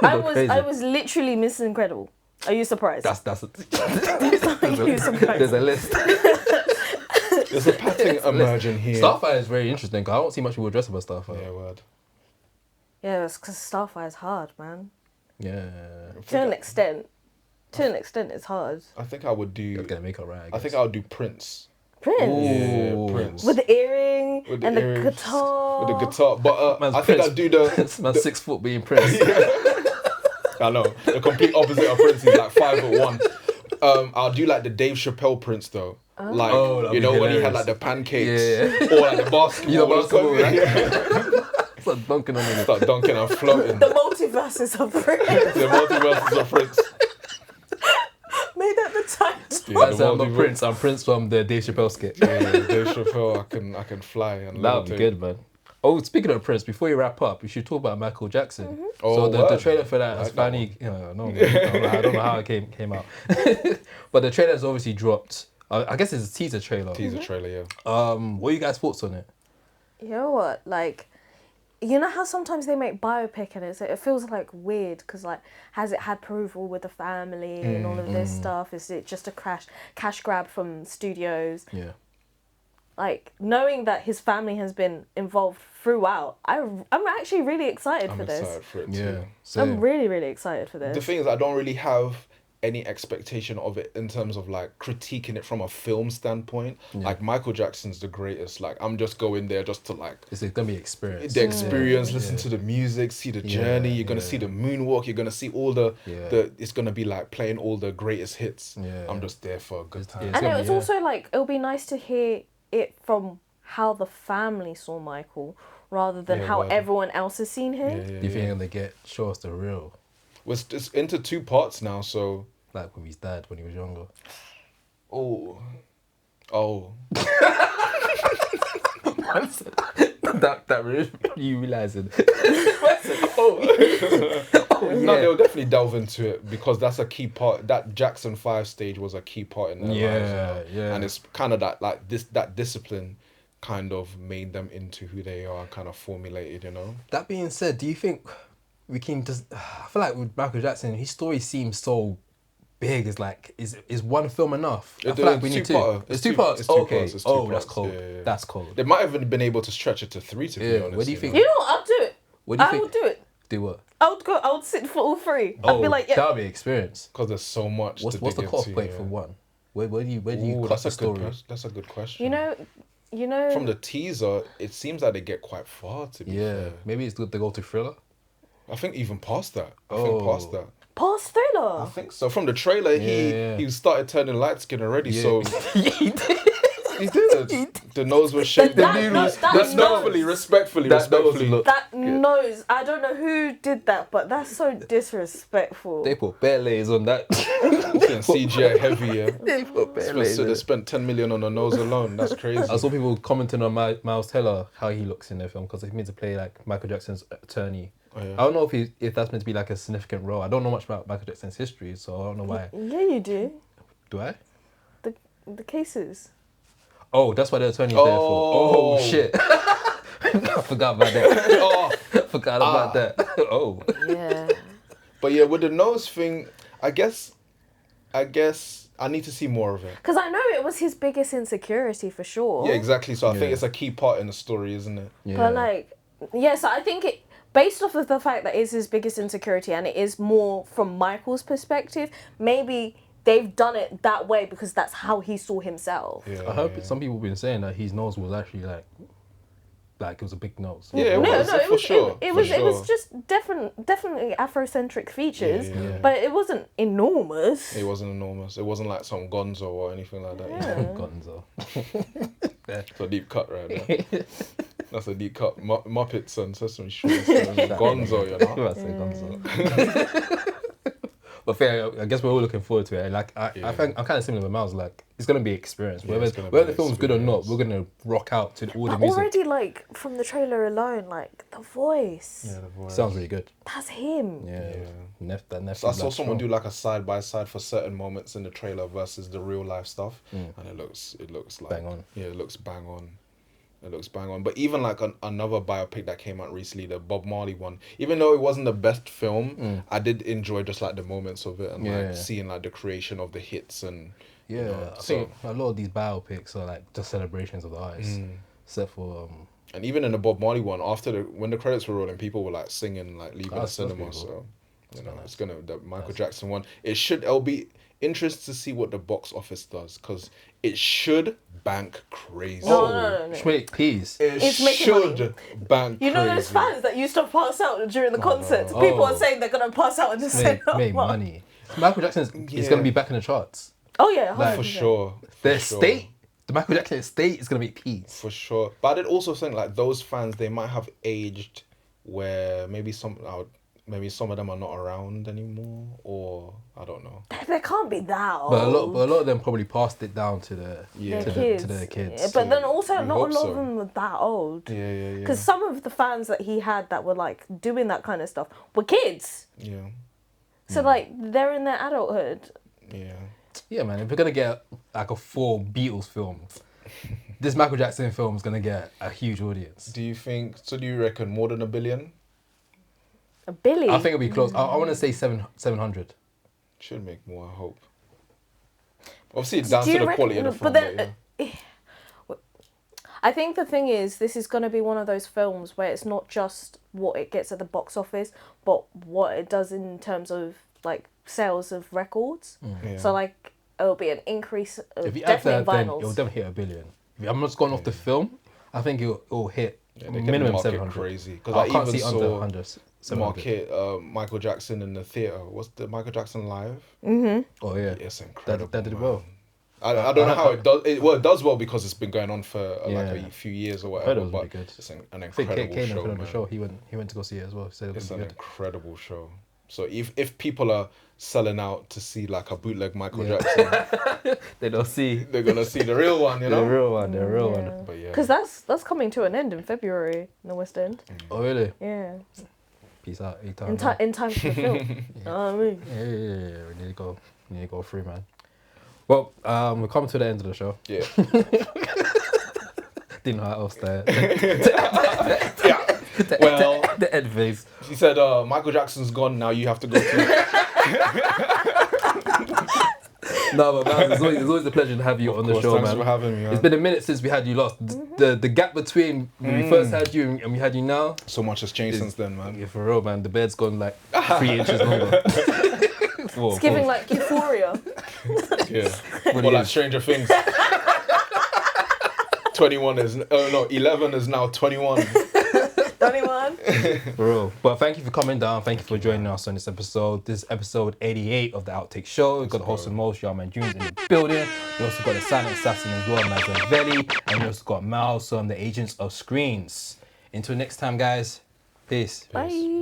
I was literally Miss Incredible. Are you surprised? That's Are you surprised? there's a list. There's a pattern emerging here. Starfire is very interesting because I don't see much people dress up as Starfire. Yeah, word. Yeah, it's because Starfire is hard, man. Yeah. To an extent, it's hard. I think I would You're do. gonna make it right. I think I would do Prince. Prince Ooh. Yeah, Prince. with the earring With the and earrings, the guitar. With the guitar, but Man's I think Prince. I'd do the. Man's 6 foot being Prince. I know the complete opposite of Prince. He's like 5'1". I'll do like the Dave Chappelle Prince though. Like Oh, that'd you be know when he had hilarious. like the pancakes Yeah. or like the basketball. You know, basketball, right? Yeah. Start dunking on it. Start dunking and floating. The multiverses of Prince. The multiverses of Prince. Made at the time. Yeah, I'm not Prince. I'm Prince from the Dave Chappelle sketch. Yeah, Dave Chappelle, I can fly and That would be levitate. good, man. Oh, speaking of Prince, before you wrap up, we should talk about Michael Jackson. Oh, So the word. trailer for that I has like that finally, I don't know how it came out, but the trailer has obviously dropped. I guess it's a teaser trailer. Teaser trailer, yeah. What are you guys' thoughts on it? You know what? Like, you know how sometimes they make biopic and it feels like weird because like has it had approval with the family and all of this stuff? Is it just a cash grab from studios? Yeah. Like knowing that his family has been involved throughout, I'm actually really excited I'm for this. excited for it Yeah. too. Same. I'm really really excited for this. The thing is, I don't really have any expectation of it in terms of like critiquing it from a film standpoint. Like Michael Jackson's the greatest. Like I'm just going there just to like It's gonna be experience. the experience, listen to the music, see the journey. You're gonna see the moonwalk. You're gonna see all the It's gonna be like playing all the greatest hits. Yeah. I'm just there for a good time. It's And gonna it's be, also like it'll be nice to hear it from how the family saw Michael rather than Yeah, how word. everyone else has seen him. Yeah, Do you think they get show us the real, It's into 2 parts now, so like with his dad when he was younger? oh. that really you realizing? No, they'll definitely delve into it because that's a key part. That Jackson 5 stage was a key part in their lives, you know? Yeah. And it's kind of that discipline kind of made them into who they are, kind of formulated, you know. That being said, do you think we can just? I feel like with Michael Jackson, his story seems so big. It's like is one film enough? I feel like we need two. It's two parts. It's two Okay. parts, it's two Oh, that's parts. cold. Yeah. That's cold. They might have been able to stretch it to 3, to be Yeah, honest. what do you think? You know what? I'll do it. What do you I think? will do it. Do what? I would sit for all 3. I'd be like, yeah. that'll be experience. Because there's so much. What's the dig cost into, point yeah. for one? Where do you Ooh, cut the story? That's a good question. You know. From the teaser, it seems like they get quite far. To be Yeah, fair, maybe it's good to go to thriller. I think even past that. I think past that. Past I Thriller. think so. From the trailer, Yeah. he started turning light skin already. Yeah. So He did. he did. The nose was shaped. That Respectfully. That nose. I don't know who did that, but that's so disrespectful. They put bare layers on that. CGI heavy, yeah. They put bare layers. So on they it. spent 10 million on the nose alone. That's crazy. I saw people commenting on Miles Teller how he looks in the film because he's meant to play like Michael Jackson's attorney. Oh, yeah. I don't know if that's meant to be like a significant role. I don't know much about Michael Jackson's history, so I don't know why. Yeah, you do. Do I? The cases. Oh, that's why the attorney's there for. Oh shit! I forgot about that. Forgot about that. Oh. Yeah. But yeah, with the nose thing, I guess I need to see more of it. Because I know it was his biggest insecurity for sure. Yeah, exactly. So I think Yeah. it's a key part in the story, isn't it? Yeah. But like, yeah, so I think it, based off of the fact that it's his biggest insecurity and it is more from Michael's perspective, maybe they've done it that way because that's how he saw himself. Yeah. I heard some people have been saying that his nose was actually like it was a big nose. Yeah, it was, it for was, sure. it for was, sure. it was just definitely Afrocentric features, Yeah. but it wasn't enormous. It wasn't enormous. It wasn't like some Gonzo or anything like that. You know? Gonzo. It's a deep cut right there. That's a deep cut. Muppets and Sesame Street. Gonzo, you know. I say Gonzo. But fair, I guess we're all looking forward to it. Like I think I'm kind of similar with Miles. Like it's gonna be experience. Yeah, it's gonna Whether be the film's good or not, we're gonna rock out to all the But music. already, like from the trailer alone, like the voice, Yeah, the voice. Sounds really good. that's him. Yeah. That So I saw someone do like a side by side for certain moments in the trailer versus the real life stuff, and it looks like Bang on. Yeah, it looks bang on. It looks bang on. But even like another biopic that came out recently, the Bob Marley one, even though it wasn't the best film, I did enjoy just like the moments of it and like seeing like the creation of the hits and Yeah, you know, I think a lot of these biopics are like just celebrations of the artist, except for and even in the Bob Marley one, when the credits were rolling, people were like singing like leaving the That's cinema. beautiful. So you know, it's gonna the Michael Jackson one. It'll be interesting to see what the box office does because it should bank crazy. No. Wait, please. It making should bank You know those crazy. fans that used to pass out during the concerts? People are saying they're going to pass out in the cinema. Make money. Michael Jackson is gonna be back in the charts. Oh, yeah. Like, 100%. For sure. The for estate, the Michael Jackson estate is gonna make peace. For sure. But I did also think like those fans, they might have aged where maybe maybe some of them are not around anymore, or I don't know. They can't be that old. But a lot of them probably passed it down to the Yeah. to their kids. Yeah, but then also We not a hope lot so. of them were that old. Yeah. Because some of the fans that he had that were like doing that kind of stuff were kids. Yeah. So like they're in their adulthood. Yeah. Yeah, man. If we're gonna get like a 4 Beatles film, this Michael Jackson film is gonna get a huge audience. Do you reckon more than 1 billion? A Billy. I think it'll be close. I want to say 700. Should make more, I hope. Obviously, it's down Do to you the quality of the reckon- film. but But yeah. I think the thing is, this is going to be one of those films where it's not just what it gets at the box office, but what it does in terms of like sales of records. Yeah. So like it'll be an increase of If you add definitely that, then vinyls. it'll definitely hit 1 billion. If I'm just going off the film, I think it'll hit Yeah, they can minimum market 700. crazy. Because I I can't even see under saw 100. 700. market Michael Jackson in the theater. What's the Michael Jackson Live? Oh yeah, It's incredible. that did man. well. I don't know how it does. It does well because it's been going on for like Yeah. a few years or I heard whatever. it was But really good. it's an I think incredible Kane show, on the man. show. He went to go see it as well. He said it was It's an good. incredible show. So if people are selling out to see like a bootleg Michael Yeah. Jackson, They don't see they're gonna see the real one, you the know. real one. The real one. But yeah. Because that's coming to an end in February in the West End. Oh really? Yeah. Peace out. In time for the film. You know what I mean? Yeah. We need to go free, man. Well, we're coming to the end of the show. Yeah. Didn't know how else to. Yeah. Well, the end phase. he said, Michael Jackson's gone. Now you have to go to. No, but man, it's always a pleasure to have you on the show, Thanks man. for having me. Man. It's been a minute since we had you last. The gap between when we first had you and we had you now, So much has changed since then, man. yeah, for real, man. The bed's gone like 3 inches longer. It's giving like euphoria. Yeah. What Or it like is. Stranger Things. 11 is now 21. 21. For real. But thank you for coming down. Thank you for joining us on this episode. This is episode 88 of the Outtake Show. We've got the host of most, Yarman Jr. in the building. We also got the silent assassin as well, Mazzanvelli. And we also got Mal, so I'm the agents of screens. Until next time, guys. Peace. Bye.